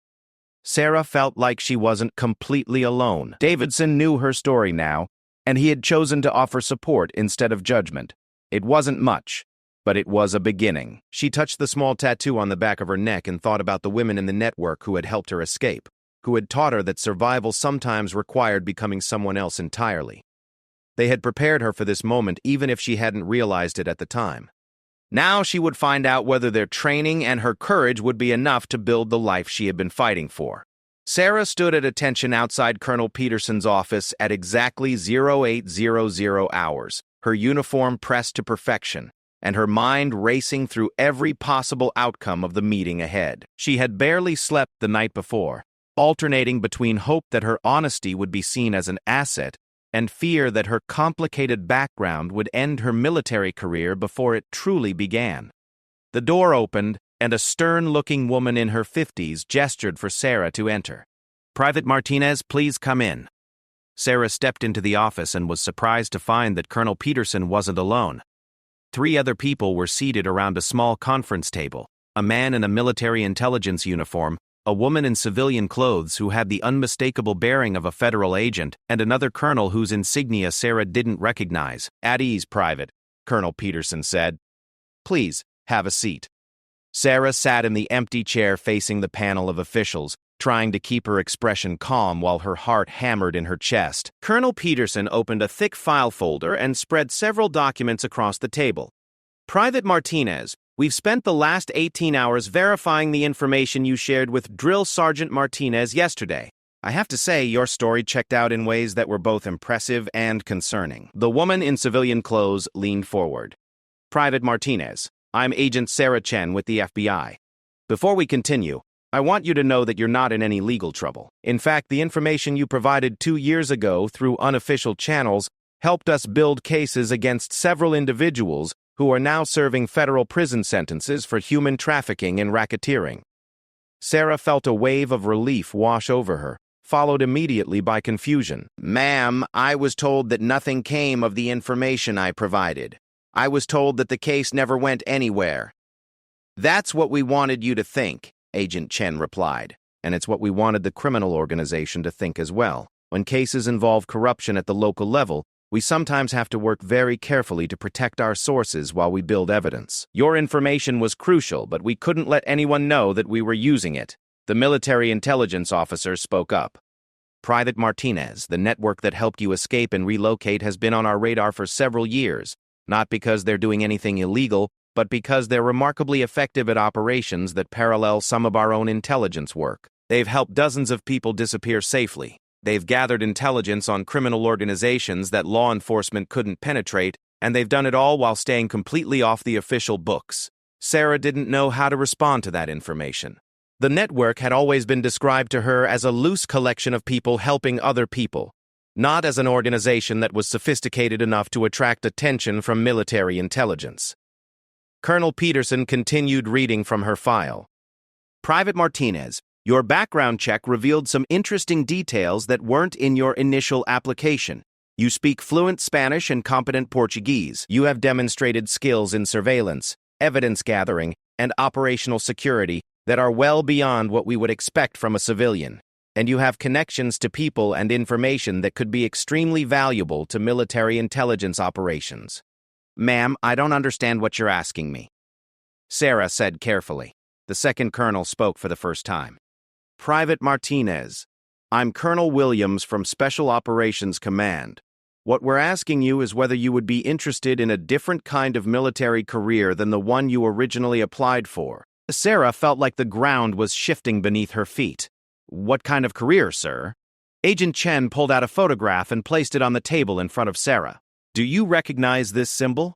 Sarah felt like she wasn't completely alone. Davidson knew her story now, and he had chosen to offer support instead of judgment. It wasn't much, but it was a beginning. She touched the small tattoo on the back of her neck and thought about the women in the network who had helped her escape, who had taught her that survival sometimes required becoming someone else entirely. They had prepared her for this moment even if she hadn't realized it at the time. Now she would find out whether their training and her courage would be enough to build the life she had been fighting for. Sarah stood at attention outside Colonel Peterson's office at exactly 0800 hours, her uniform pressed to perfection, and her mind racing through every possible outcome of the meeting ahead. She had barely slept the night before, alternating between hope that her honesty would be seen as an asset and fear that her complicated background would end her military career before it truly began. The door opened, and a stern-looking woman in her 50s gestured for Sarah to enter. "Private Martinez, please come in." Sarah stepped into the office and was surprised to find that Colonel Peterson wasn't alone. 3 other people were seated around a small conference table, a man in a military intelligence uniform, a woman in civilian clothes who had the unmistakable bearing of a federal agent, and another colonel whose insignia Sarah didn't recognize. "At ease, Private," Colonel Peterson said. "Please, have a seat." Sarah sat in the empty chair facing the panel of officials, trying to keep her expression calm while her heart hammered in her chest. Colonel Peterson opened a thick file folder and spread several documents across the table. "Private Martinez, we've spent the last 18 hours verifying the information you shared with Drill Sergeant Martinez yesterday. I have to say, your story checked out in ways that were both impressive and concerning." The woman in civilian clothes leaned forward. "Private Martinez, I'm Agent Sarah Chen with the FBI. Before we continue, I want you to know that you're not in any legal trouble. In fact, the information you provided 2 years ago through unofficial channels helped us build cases against several individuals who are now serving federal prison sentences for human trafficking and racketeering." Sarah felt a wave of relief wash over her, followed immediately by confusion. "Ma'am, I was told that nothing came of the information I provided. I was told that the case never went anywhere." "That's what we wanted you to think," Agent Chen replied, "and it's what we wanted the criminal organization to think as well. When cases involve corruption at the local level, we sometimes have to work very carefully to protect our sources while we build evidence. Your information was crucial, but we couldn't let anyone know that we were using it." The military intelligence officer spoke up. "Private Martinez, the network that helped you escape and relocate has been on our radar for several years, not because they're doing anything illegal, but because they're remarkably effective at operations that parallel some of our own intelligence work. They've helped dozens of people disappear safely. They've gathered intelligence on criminal organizations that law enforcement couldn't penetrate, and they've done it all while staying completely off the official books." Sarah didn't know how to respond to that information. The network had always been described to her as a loose collection of people helping other people, not as an organization that was sophisticated enough to attract attention from military intelligence. Colonel Peterson continued reading from her file. "Private Martinez, your background check revealed some interesting details that weren't in your initial application. You speak fluent Spanish and competent Portuguese. You have demonstrated skills in surveillance, evidence gathering, and operational security that are well beyond what we would expect from a civilian. And you have connections to people and information that could be extremely valuable to military intelligence operations. Ma'am, I don't understand what you're asking me, Sarah said carefully. The second colonel spoke for the first time. Private Martinez, I'm Colonel Williams from Special Operations Command. What we're asking you is whether you would be interested in a different kind of military career than the one you originally applied for. Sarah felt like the ground was shifting beneath her feet. What kind of career, sir? Agent Chen pulled out a photograph and placed it on the table in front of Sarah. Do you recognize this symbol?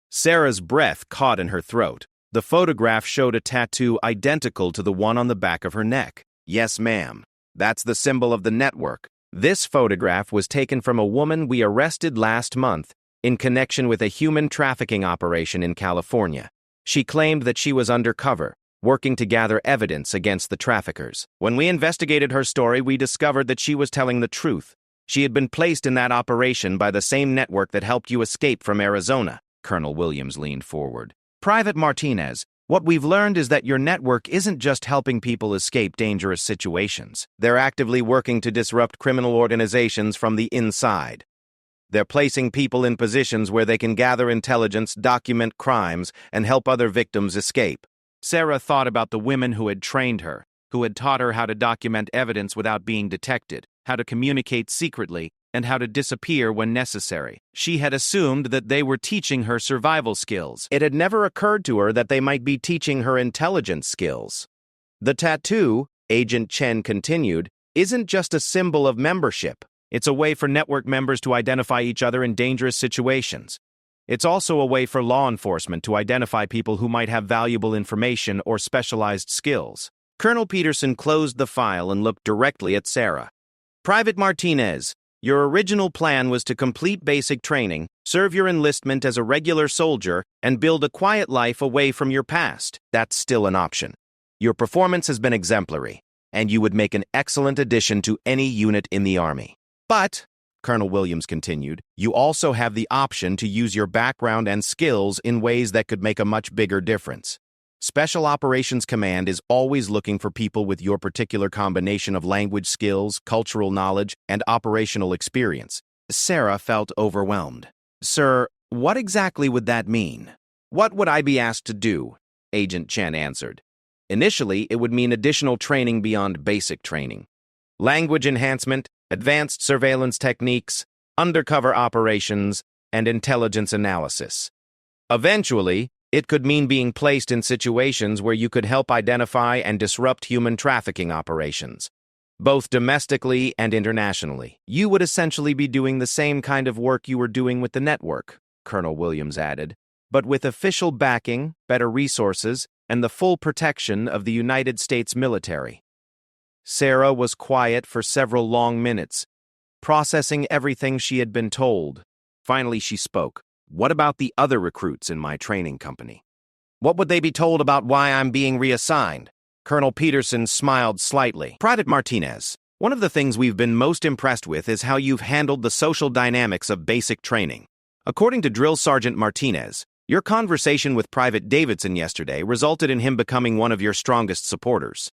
Sarah's breath caught in her throat. The photograph showed a tattoo identical to the one on the back of her neck. Yes, ma'am. That's the symbol of the network. This photograph was taken from a woman we arrested last month in connection with a human trafficking operation in California. She claimed that she was undercover, working to gather evidence against the traffickers. When we investigated her story, we discovered that she was telling the truth. She had been placed in that operation by the same network that helped you escape from Arizona. Colonel Williams leaned forward. Private Martinez, what we've learned is that your network isn't just helping people escape dangerous situations. They're actively working to disrupt criminal organizations from the inside. They're placing people in positions where they can gather intelligence, document crimes, and help other victims escape. Sarah thought about the women who had trained her, who had taught her how to document evidence without being detected, how to communicate secretly, and how to disappear when necessary. She had assumed that they were teaching her survival skills. It had never occurred to her that they might be teaching her intelligence skills. The tattoo, Agent Chen continued, isn't just a symbol of membership. It's a way for network members to identify each other in dangerous situations. It's also a way for law enforcement to identify people who might have valuable information or specialized skills. Colonel Peterson closed the file and looked directly at Sarah. Private Martinez, your original plan was to complete basic training, serve your enlistment as a regular soldier, and build a quiet life away from your past. That's still an option. Your performance has been exemplary, and you would make an excellent addition to any unit in the Army. But, Colonel Williams continued, you also have the option to use your background and skills in ways that could make a much bigger difference. Special Operations Command is always looking for people with your particular combination of language skills, cultural knowledge, and operational experience. Sarah felt overwhelmed. Sir, what exactly would that mean? What would I be asked to do? Agent Chen answered. Initially, it would mean additional training beyond basic training. Language enhancement, advanced surveillance techniques, undercover operations, and intelligence analysis. Eventually, it could mean being placed in situations where you could help identify and disrupt human trafficking operations, both domestically and internationally. You would essentially be doing the same kind of work you were doing with the network, Colonel Williams added, but with official backing, better resources, and the full protection of the United States military. Sarah was quiet for several long minutes, processing everything she had been told. Finally, she spoke. What about the other recruits in my training company? What would they be told about why I'm being reassigned? Colonel Peterson smiled slightly. Private Martinez, one of the things we've been most impressed with is how you've handled the social dynamics of basic training. According to Drill Sergeant Martinez, your conversation with Private Davidson yesterday resulted in him becoming one of your strongest supporters.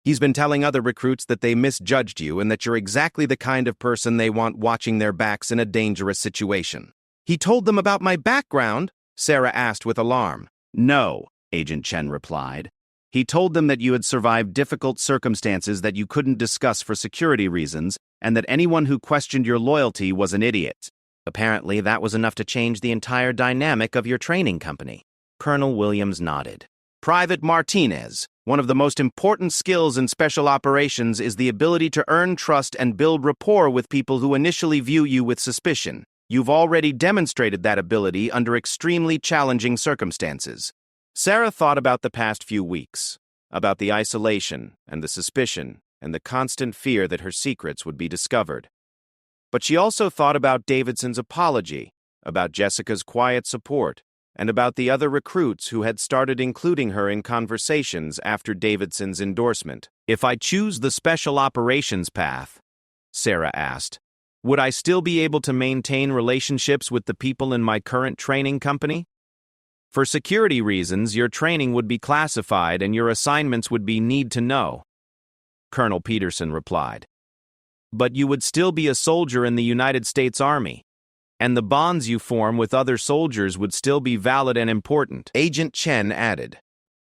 He's been telling other recruits that they misjudged you and that you're exactly the kind of person they want watching their backs in a dangerous situation. He told them about my background? Sarah asked with alarm. No, Agent Chen replied. He told them that you had survived difficult circumstances that you couldn't discuss for security reasons, and that anyone who questioned your loyalty was an idiot. Apparently, that was enough to change the entire dynamic of your training company. Colonel Williams nodded. Private Martinez, one of the most important skills in special operations is the ability to earn trust and build rapport with people who initially view you with suspicion. You've already demonstrated that ability under extremely challenging circumstances. Sarah thought about the past few weeks, about the isolation and the suspicion and the constant fear that her secrets would be discovered. But she also thought about Davidson's apology, about Jessica's quiet support, and about the other recruits who had started including her in conversations after Davidson's endorsement. If I choose the special operations path, Sarah asked, would I still be able to maintain relationships with the people in my current training company? For security reasons, your training would be classified and your assignments would be need to know, Colonel Peterson replied. But you would still be a soldier in the United States Army. And the bonds you form with other soldiers would still be valid and important, Agent Chen added.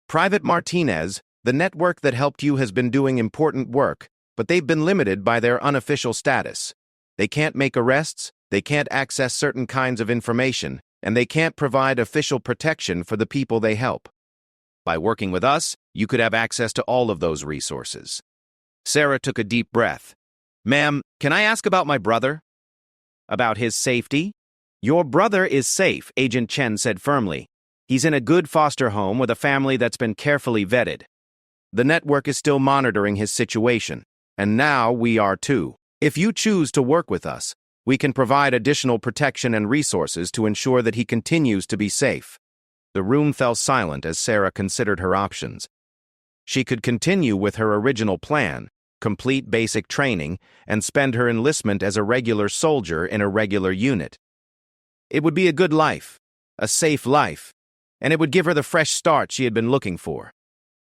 Private Martinez, the network that helped you has been doing important work, but they've been limited by their unofficial status. They can't make arrests, they can't access certain kinds of information, and they can't provide official protection for the people they help. By working with us, you could have access to all of those resources. Sarah took a deep breath. Ma'am, can I ask about my brother? About his safety? Your brother is safe, Agent Chen said firmly. He's in a good foster home with a family that's been carefully vetted. The network is still monitoring his situation, and now we are too. If you choose to work with us, we can provide additional protection and resources to ensure that he continues to be safe. The room fell silent as Sarah considered her options. She could continue with her original plan, complete basic training, and spend her enlistment as a regular soldier in a regular unit. It would be a good life, a safe life, and it would give her the fresh start she had been looking for.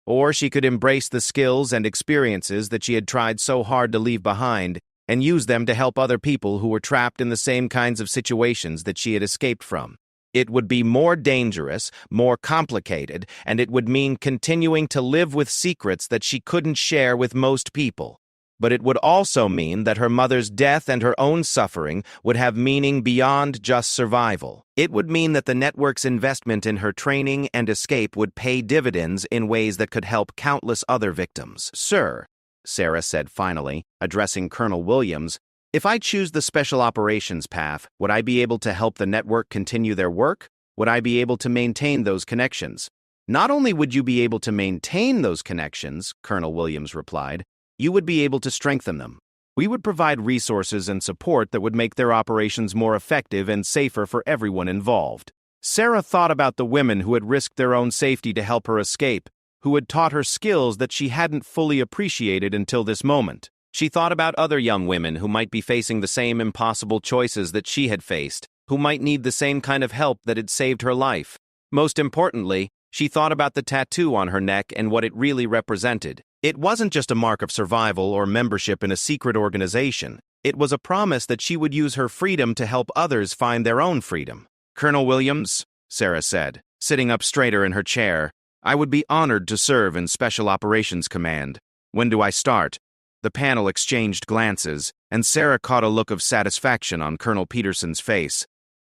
Or she could embrace the skills and experiences that she had tried so hard to leave behind and use them to help other people who were trapped in the same kinds of situations that she had escaped from. It would be more dangerous, more complicated, and it would mean continuing to live with secrets that she couldn't share with most people. But it would also mean that her mother's death and her own suffering would have meaning beyond just survival. It would mean that the network's investment in her training and escape would pay dividends in ways that could help countless other victims. Sir, Sarah said finally, addressing Colonel Williams, if I choose the special operations path, would I be able to help the network continue their work? Would I be able to maintain those connections? Not only would you be able to maintain those connections, Colonel Williams replied, you would be able to strengthen them. We would provide resources and support that would make their operations more effective and safer for everyone involved. Sarah thought about the women who had risked their own safety to help her escape, who had taught her skills that she hadn't fully appreciated until this moment. She thought about other young women who might be facing the same impossible choices that she had faced, who might need the same kind of help that had saved her life. Most importantly, she thought about the tattoo on her neck and what it really represented. It wasn't just a mark of survival or membership in a secret organization. It was a promise that she would use her freedom to help others find their own freedom. Colonel Williams, Sarah said, sitting up straighter in her chair, I would be honored to serve in Special Operations Command. When do I start? The panel exchanged glances, and Sarah caught a look of satisfaction on Colonel Peterson's face.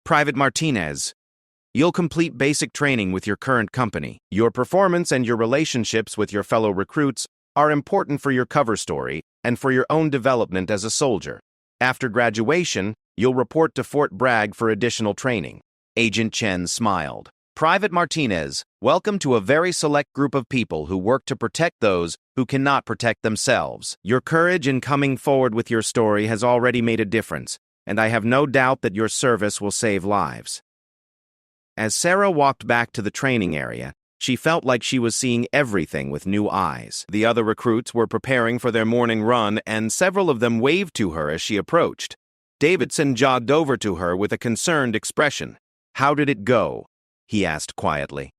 Private Martinez, you'll complete basic training with your current company. Your performance and your relationships with your fellow recruits are important for your cover story and for your own development as a soldier. After graduation, you'll report to Fort Bragg for additional training. Agent Chen smiled. Private Martinez, welcome to a very select group of people who work to protect those who cannot protect themselves. Your courage in coming forward with your story has already made a difference, and I have no doubt that your service will save lives. As Sarah walked back to the training area, she felt like she was seeing everything with new eyes. The other recruits were preparing for their morning run, and several of them waved to her as she approached. Davidson jogged over to her with a concerned expression. How did it go? He asked quietly.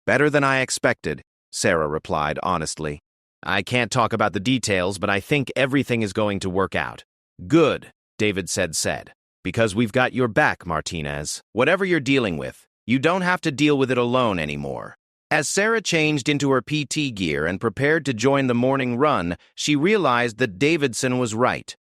Better than I expected, Sarah replied honestly. I can't talk about the details, but I think everything is going to work out. Good, David said. Because we've got your back, Martinez. Whatever you're dealing with, you don't have to deal with it alone anymore. As Sarah changed into her PT gear and prepared to join the morning run, she realized that Davidson was right.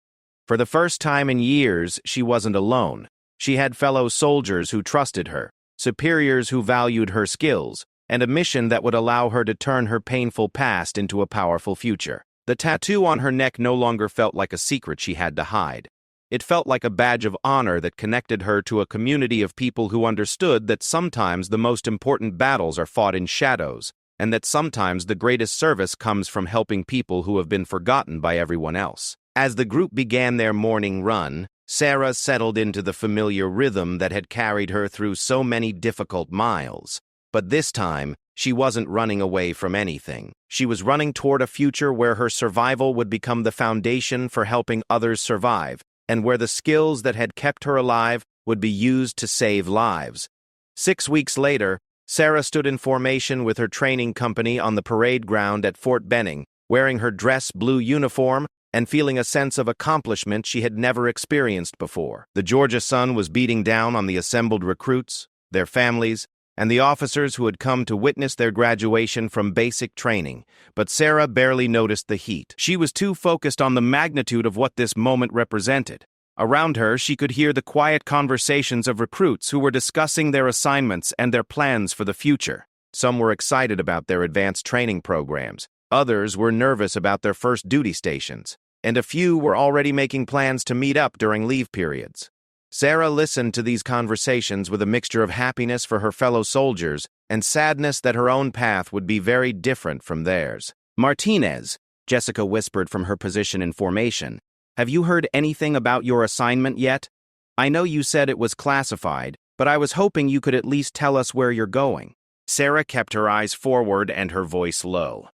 For the first time in years, she wasn't alone. She had fellow soldiers who trusted her, superiors who valued her skills, and a mission that would allow her to turn her painful past into a powerful future. The tattoo on her neck no longer felt like a secret she had to hide. It felt like a badge of honor that connected her to a community of people who understood that sometimes the most important battles are fought in shadows, and that sometimes the greatest service comes from helping people who have been forgotten by everyone else. As the group began their morning run, Sarah settled into the familiar rhythm that had carried her through so many difficult miles. But this time, she wasn't running away from anything. She was running toward a future where her survival would become the foundation for helping others survive, and where the skills that had kept her alive would be used to save lives. 6 weeks later, Sarah stood in formation with her training company on the parade ground at Fort Benning, wearing her dress blue uniform, and feeling a sense of accomplishment she had never experienced before. The Georgia sun was beating down on the assembled recruits, their families, and the officers who had come to witness their graduation from basic training, but Sarah barely noticed the heat. She was too focused on the magnitude of what this moment represented. Around her, she could hear the quiet conversations of recruits who were discussing their assignments and their plans for the future. Some were excited about their advanced training programs, others were nervous about their first duty stations, and a few were already making plans to meet up during leave periods. Sarah listened to these conversations with a mixture of happiness for her fellow soldiers and sadness that her own path would be very different from theirs. "Martinez," Jessica whispered from her position in formation, "have you heard anything about your assignment yet? I know you said it was classified, but I was hoping you could at least tell us where you're going." Sarah kept her eyes forward and her voice low.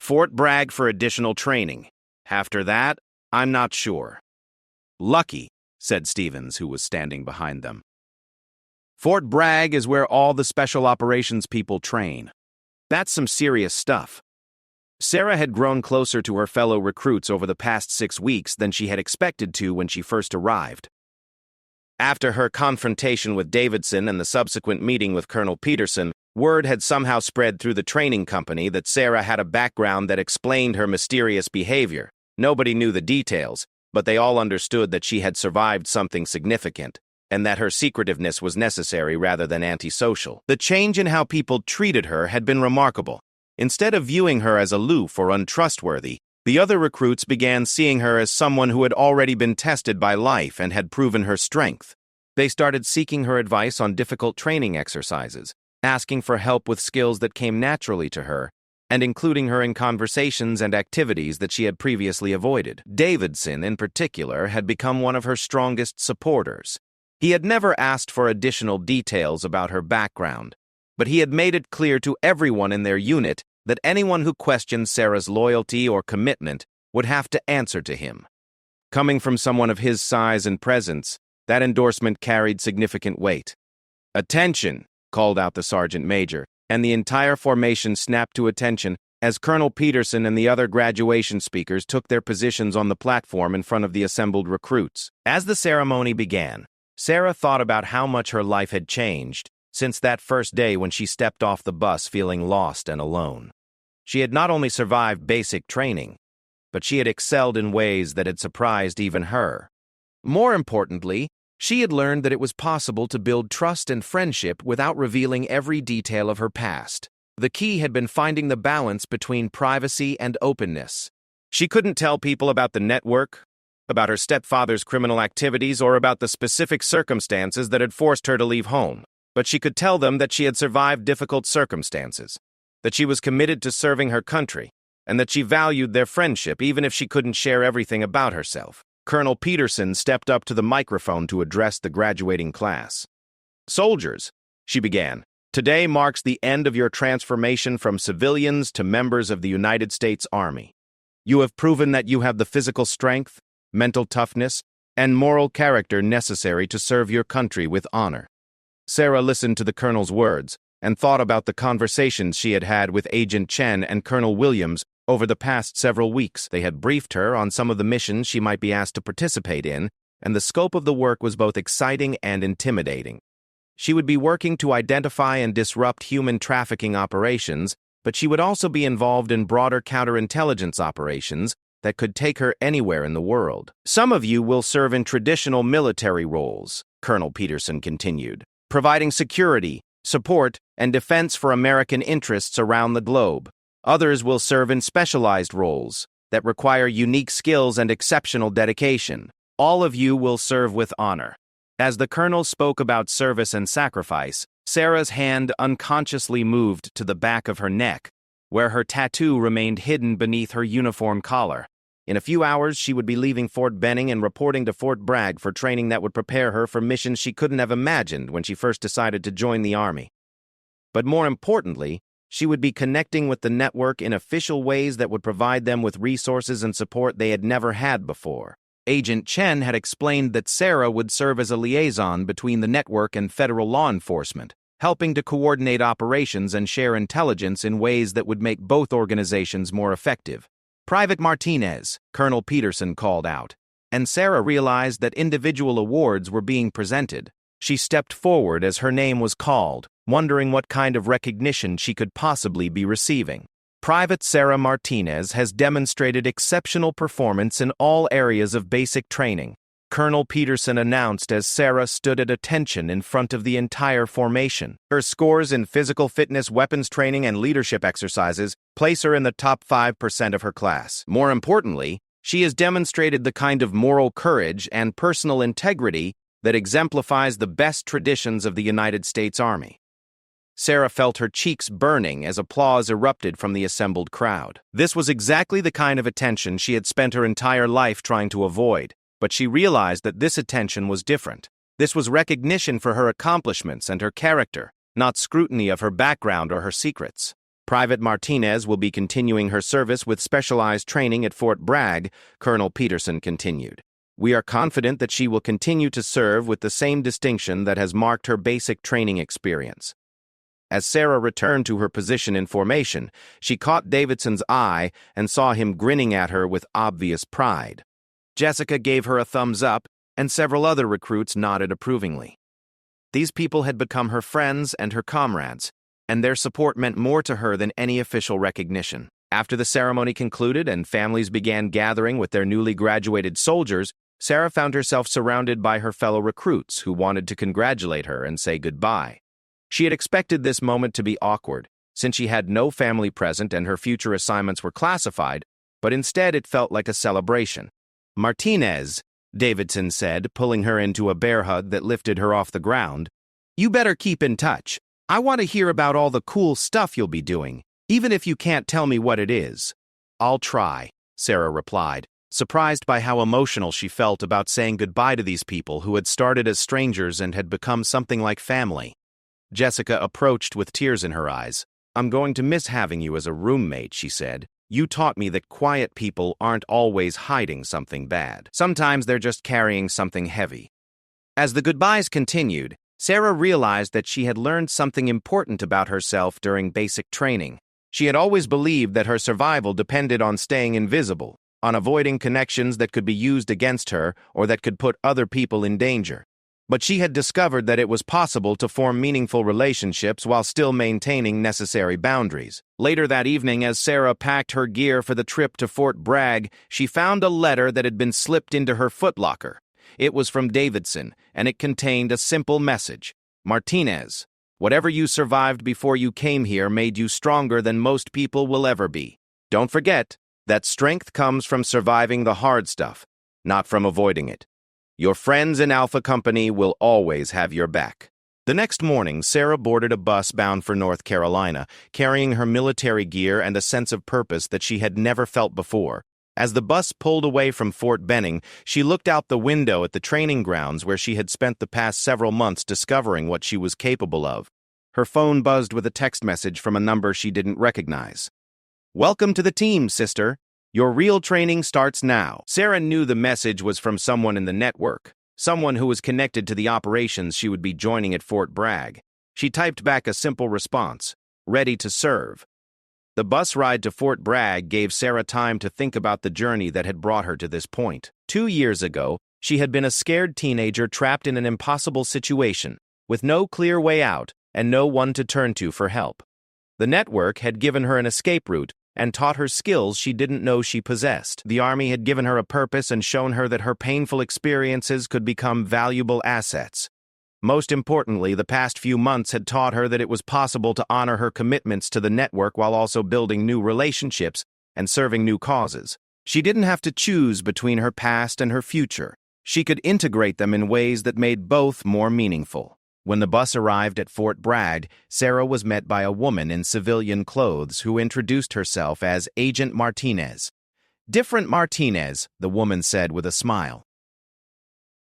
"Fort Bragg for additional training. After that, I'm not sure." "Lucky," said Stevens, who was standing behind them. "Fort Bragg is where all the special operations people train. That's some serious stuff." Sarah had grown closer to her fellow recruits over the past 6 weeks than she had expected to when she first arrived. After her confrontation with Davidson and the subsequent meeting with Colonel Peterson, word had somehow spread through the training company that Sarah had a background that explained her mysterious behavior. Nobody knew the details, but they all understood that she had survived something significant, and that her secretiveness was necessary rather than antisocial. The change in how people treated her had been remarkable. Instead of viewing her as aloof or untrustworthy, the other recruits began seeing her as someone who had already been tested by life and had proven her strength. They started seeking her advice on difficult training exercises, asking for help with skills that came naturally to her, and including her in conversations and activities that she had previously avoided. Davidson, in particular, had become one of her strongest supporters. He had never asked for additional details about her background, but he had made it clear to everyone in their unit that anyone who questioned Sarah's loyalty or commitment would have to answer to him. Coming from someone of his size and presence, that endorsement carried significant weight. "Attention!" called out the sergeant major, and the entire formation snapped to attention as Colonel Peterson and the other graduation speakers took their positions on the platform in front of the assembled recruits. As the ceremony began, Sarah thought about how much her life had changed since that first day when she stepped off the bus feeling lost and alone. She had not only survived basic training, but she had excelled in ways that had surprised even her. More importantly, she had learned that it was possible to build trust and friendship without revealing every detail of her past. The key had been finding the balance between privacy and openness. She couldn't tell people about the network, about her stepfather's criminal activities, or about the specific circumstances that had forced her to leave home. But she could tell them that she had survived difficult circumstances, that she was committed to serving her country, and that she valued their friendship even if she couldn't share everything about herself. Colonel Peterson stepped up to the microphone to address the graduating class. "Soldiers," she began, "today marks the end of your transformation from civilians to members of the United States Army. You have proven that you have the physical strength, mental toughness, and moral character necessary to serve your country with honor." Sarah listened to the colonel's words and thought about the conversations she had had with Agent Chen and Colonel Williams over the past several weeks. They had briefed her on some of the missions she might be asked to participate in, and the scope of the work was both exciting and intimidating. She would be working to identify and disrupt human trafficking operations, but she would also be involved in broader counterintelligence operations that could take her anywhere in the world. "Some of you will serve in traditional military roles," Colonel Peterson continued, "providing security, support, and defense for American interests around the globe. Others will serve in specialized roles that require unique skills and exceptional dedication. All of you will serve with honor." As the colonel spoke about service and sacrifice, Sarah's hand unconsciously moved to the back of her neck, where her tattoo remained hidden beneath her uniform collar. In a few hours, she would be leaving Fort Benning and reporting to Fort Bragg for training that would prepare her for missions she couldn't have imagined when she first decided to join the Army. But more importantly, she would be connecting with the network in official ways that would provide them with resources and support they had never had before. Agent Chen had explained that Sarah would serve as a liaison between the network and federal law enforcement, helping to coordinate operations and share intelligence in ways that would make both organizations more effective. "Private Martinez," Colonel Peterson called out, and Sarah realized that individual awards were being presented. She stepped forward as her name was called, wondering what kind of recognition she could possibly be receiving. Private Sarah Martinez has demonstrated exceptional performance in all areas of basic training, Colonel Peterson announced as Sarah stood at attention in front of the entire formation. Her scores in physical fitness, weapons training, and leadership exercises place her in the top 5% of her class. More importantly, she has demonstrated the kind of moral courage and personal integrity that exemplifies the best traditions of the United States Army. Sarah felt her cheeks burning as applause erupted from the assembled crowd. This was exactly the kind of attention she had spent her entire life trying to avoid, but she realized that this attention was different. This was recognition for her accomplishments and her character, not scrutiny of her background or her secrets. Private Martinez will be continuing her service with specialized training at Fort Bragg, Colonel Peterson continued. We are confident that she will continue to serve with the same distinction that has marked her basic training experience. As Sarah returned to her position in formation, she caught Davidson's eye and saw him grinning at her with obvious pride. Jessica gave her a thumbs up, and several other recruits nodded approvingly. These people had become her friends and her comrades, and their support meant more to her than any official recognition. After the ceremony concluded and families began gathering with their newly graduated soldiers, Sarah found herself surrounded by her fellow recruits who wanted to congratulate her and say goodbye. She had expected this moment to be awkward, since she had no family present and her future assignments were classified, but instead it felt like a celebration. "Martinez," Davidson said, pulling her into a bear hug that lifted her off the ground, "you better keep in touch. I want to hear about all the cool stuff you'll be doing, even if you can't tell me what it is." "I'll try," Sarah replied, surprised by how emotional she felt about saying goodbye to these people who had started as strangers and had become something like family. Jessica approached with tears in her eyes. "I'm going to miss having you as a roommate," she said. "You taught me that quiet people aren't always hiding something bad. Sometimes they're just carrying something heavy." As the goodbyes continued, Sarah realized that she had learned something important about herself during basic training. She had always believed that her survival depended on staying invisible, on avoiding connections that could be used against her or that could put other people in danger. But she had discovered that it was possible to form meaningful relationships while still maintaining necessary boundaries. Later that evening, as Sarah packed her gear for the trip to Fort Bragg, she found a letter that had been slipped into her footlocker. It was from Davidson, and it contained a simple message. "Martinez, whatever you survived before you came here made you stronger than most people will ever be. Don't forget that strength comes from surviving the hard stuff, not from avoiding it. Your friends in Alpha Company will always have your back." The next morning, Sarah boarded a bus bound for North Carolina, carrying her military gear and a sense of purpose that she had never felt before. As the bus pulled away from Fort Benning, she looked out the window at the training grounds where she had spent the past several months discovering what she was capable of. Her phone buzzed with a text message from a number she didn't recognize. "Welcome to the team, sister. Your real training starts now." Sarah knew the message was from someone in the network, someone who was connected to the operations she would be joining at Fort Bragg. She typed back a simple response, "Ready to serve." The bus ride to Fort Bragg gave Sarah time to think about the journey that had brought her to this point. 2 years ago, she had been a scared teenager trapped in an impossible situation, with no clear way out and no one to turn to for help. The network had given her an escape route and taught her skills she didn't know she possessed. The Army had given her a purpose and shown her that her painful experiences could become valuable assets. Most importantly, the past few months had taught her that it was possible to honor her commitments to the network while also building new relationships and serving new causes. She didn't have to choose between her past and her future. She could integrate them in ways that made both more meaningful. When the bus arrived at Fort Bragg, Sarah was met by a woman in civilian clothes who introduced herself as Agent Martinez. "Different Martinez," the woman said with a smile.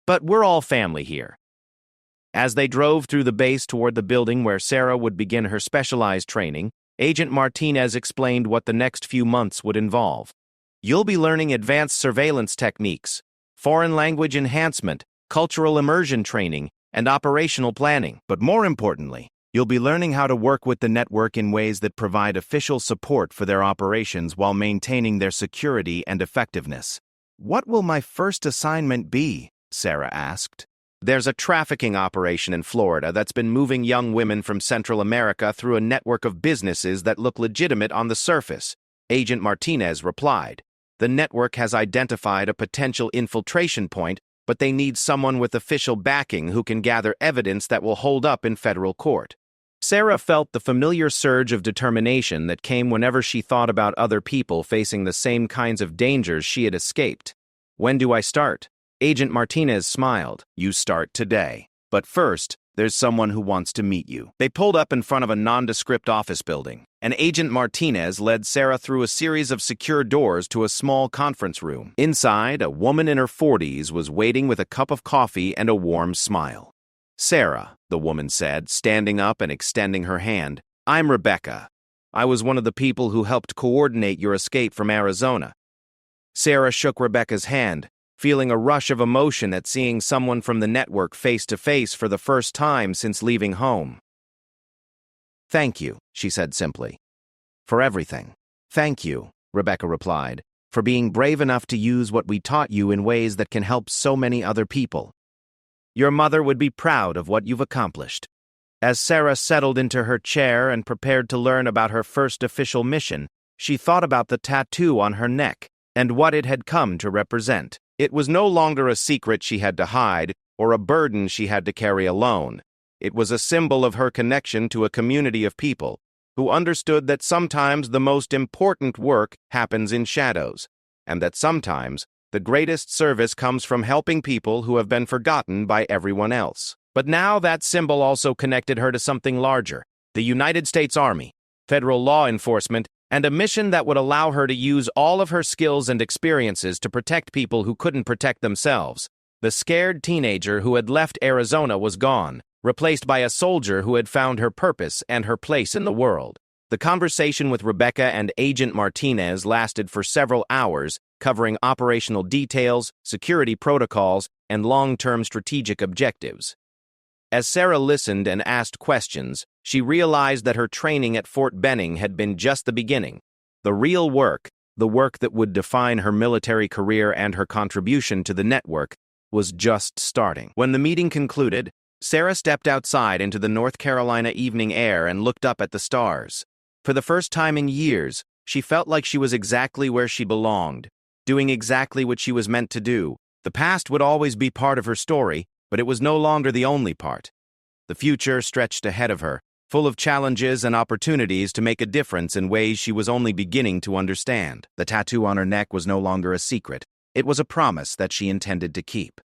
"But we're all family here." As they drove through the base toward the building where Sarah would begin her specialized training, Agent Martinez explained what the next few months would involve. "You'll be learning advanced surveillance techniques, foreign language enhancement, cultural immersion training, and operational planning. But more importantly, You'll be learning how to work with the network in ways that provide official support for their operations while maintaining their security and effectiveness. What will my first assignment be? Sarah asked. There's a trafficking operation in Florida that's been moving young women from Central America through a network of businesses that look legitimate on the surface, Agent Martinez replied. The network has identified a potential infiltration point, but they need someone with official backing who can gather evidence that will hold up in federal court. Sarah felt the familiar surge of determination that came whenever she thought about other people facing the same kinds of dangers she had escaped. When do I start? Agent Martinez smiled. You start today. But first, there's someone who wants to meet you. They pulled up in front of a nondescript office building, and Agent Martinez led Sarah through a series of secure doors to a small conference room. Inside, a woman in her 40s was waiting with a cup of coffee and a warm smile. Sarah, the woman said, standing up and extending her hand, I'm Rebecca. I was one of the people who helped coordinate your escape from Arizona. Sarah shook Rebecca's hand, feeling a rush of emotion at seeing someone from the network face-to-face for the first time since leaving home. Thank you, she said simply. For everything. Thank you, Rebecca replied, for being brave enough to use what we taught you in ways that can help so many other people. Your mother would be proud of what you've accomplished. As Sarah settled into her chair and prepared to learn about her first official mission, she thought about the tattoo on her neck and what it had come to represent. It was no longer a secret she had to hide or a burden she had to carry alone. It was a symbol of her connection to a community of people who understood that sometimes the most important work happens in shadows, and that sometimes the greatest service comes from helping people who have been forgotten by everyone else. But now that symbol also connected her to something larger, the United States Army, federal law enforcement, and a mission that would allow her to use all of her skills and experiences to protect people who couldn't protect themselves. The scared teenager who had left Arizona was gone, replaced by a soldier who had found her purpose and her place in the world. The conversation with Rebecca and Agent Martinez lasted for several hours, covering operational details, security protocols, and long-term strategic objectives. As Sarah listened and asked questions, she realized that her training at Fort Benning had been just the beginning. The real work, the work that would define her military career and her contribution to the network, was just starting. When the meeting concluded, Sarah stepped outside into the North Carolina evening air and looked up at the stars. For the first time in years, she felt like she was exactly where she belonged, doing exactly what she was meant to do. The past would always be part of her story, but it was no longer the only part. The future stretched ahead of her, full of challenges and opportunities to make a difference in ways she was only beginning to understand. The tattoo on her neck was no longer a secret. It was a promise that she intended to keep.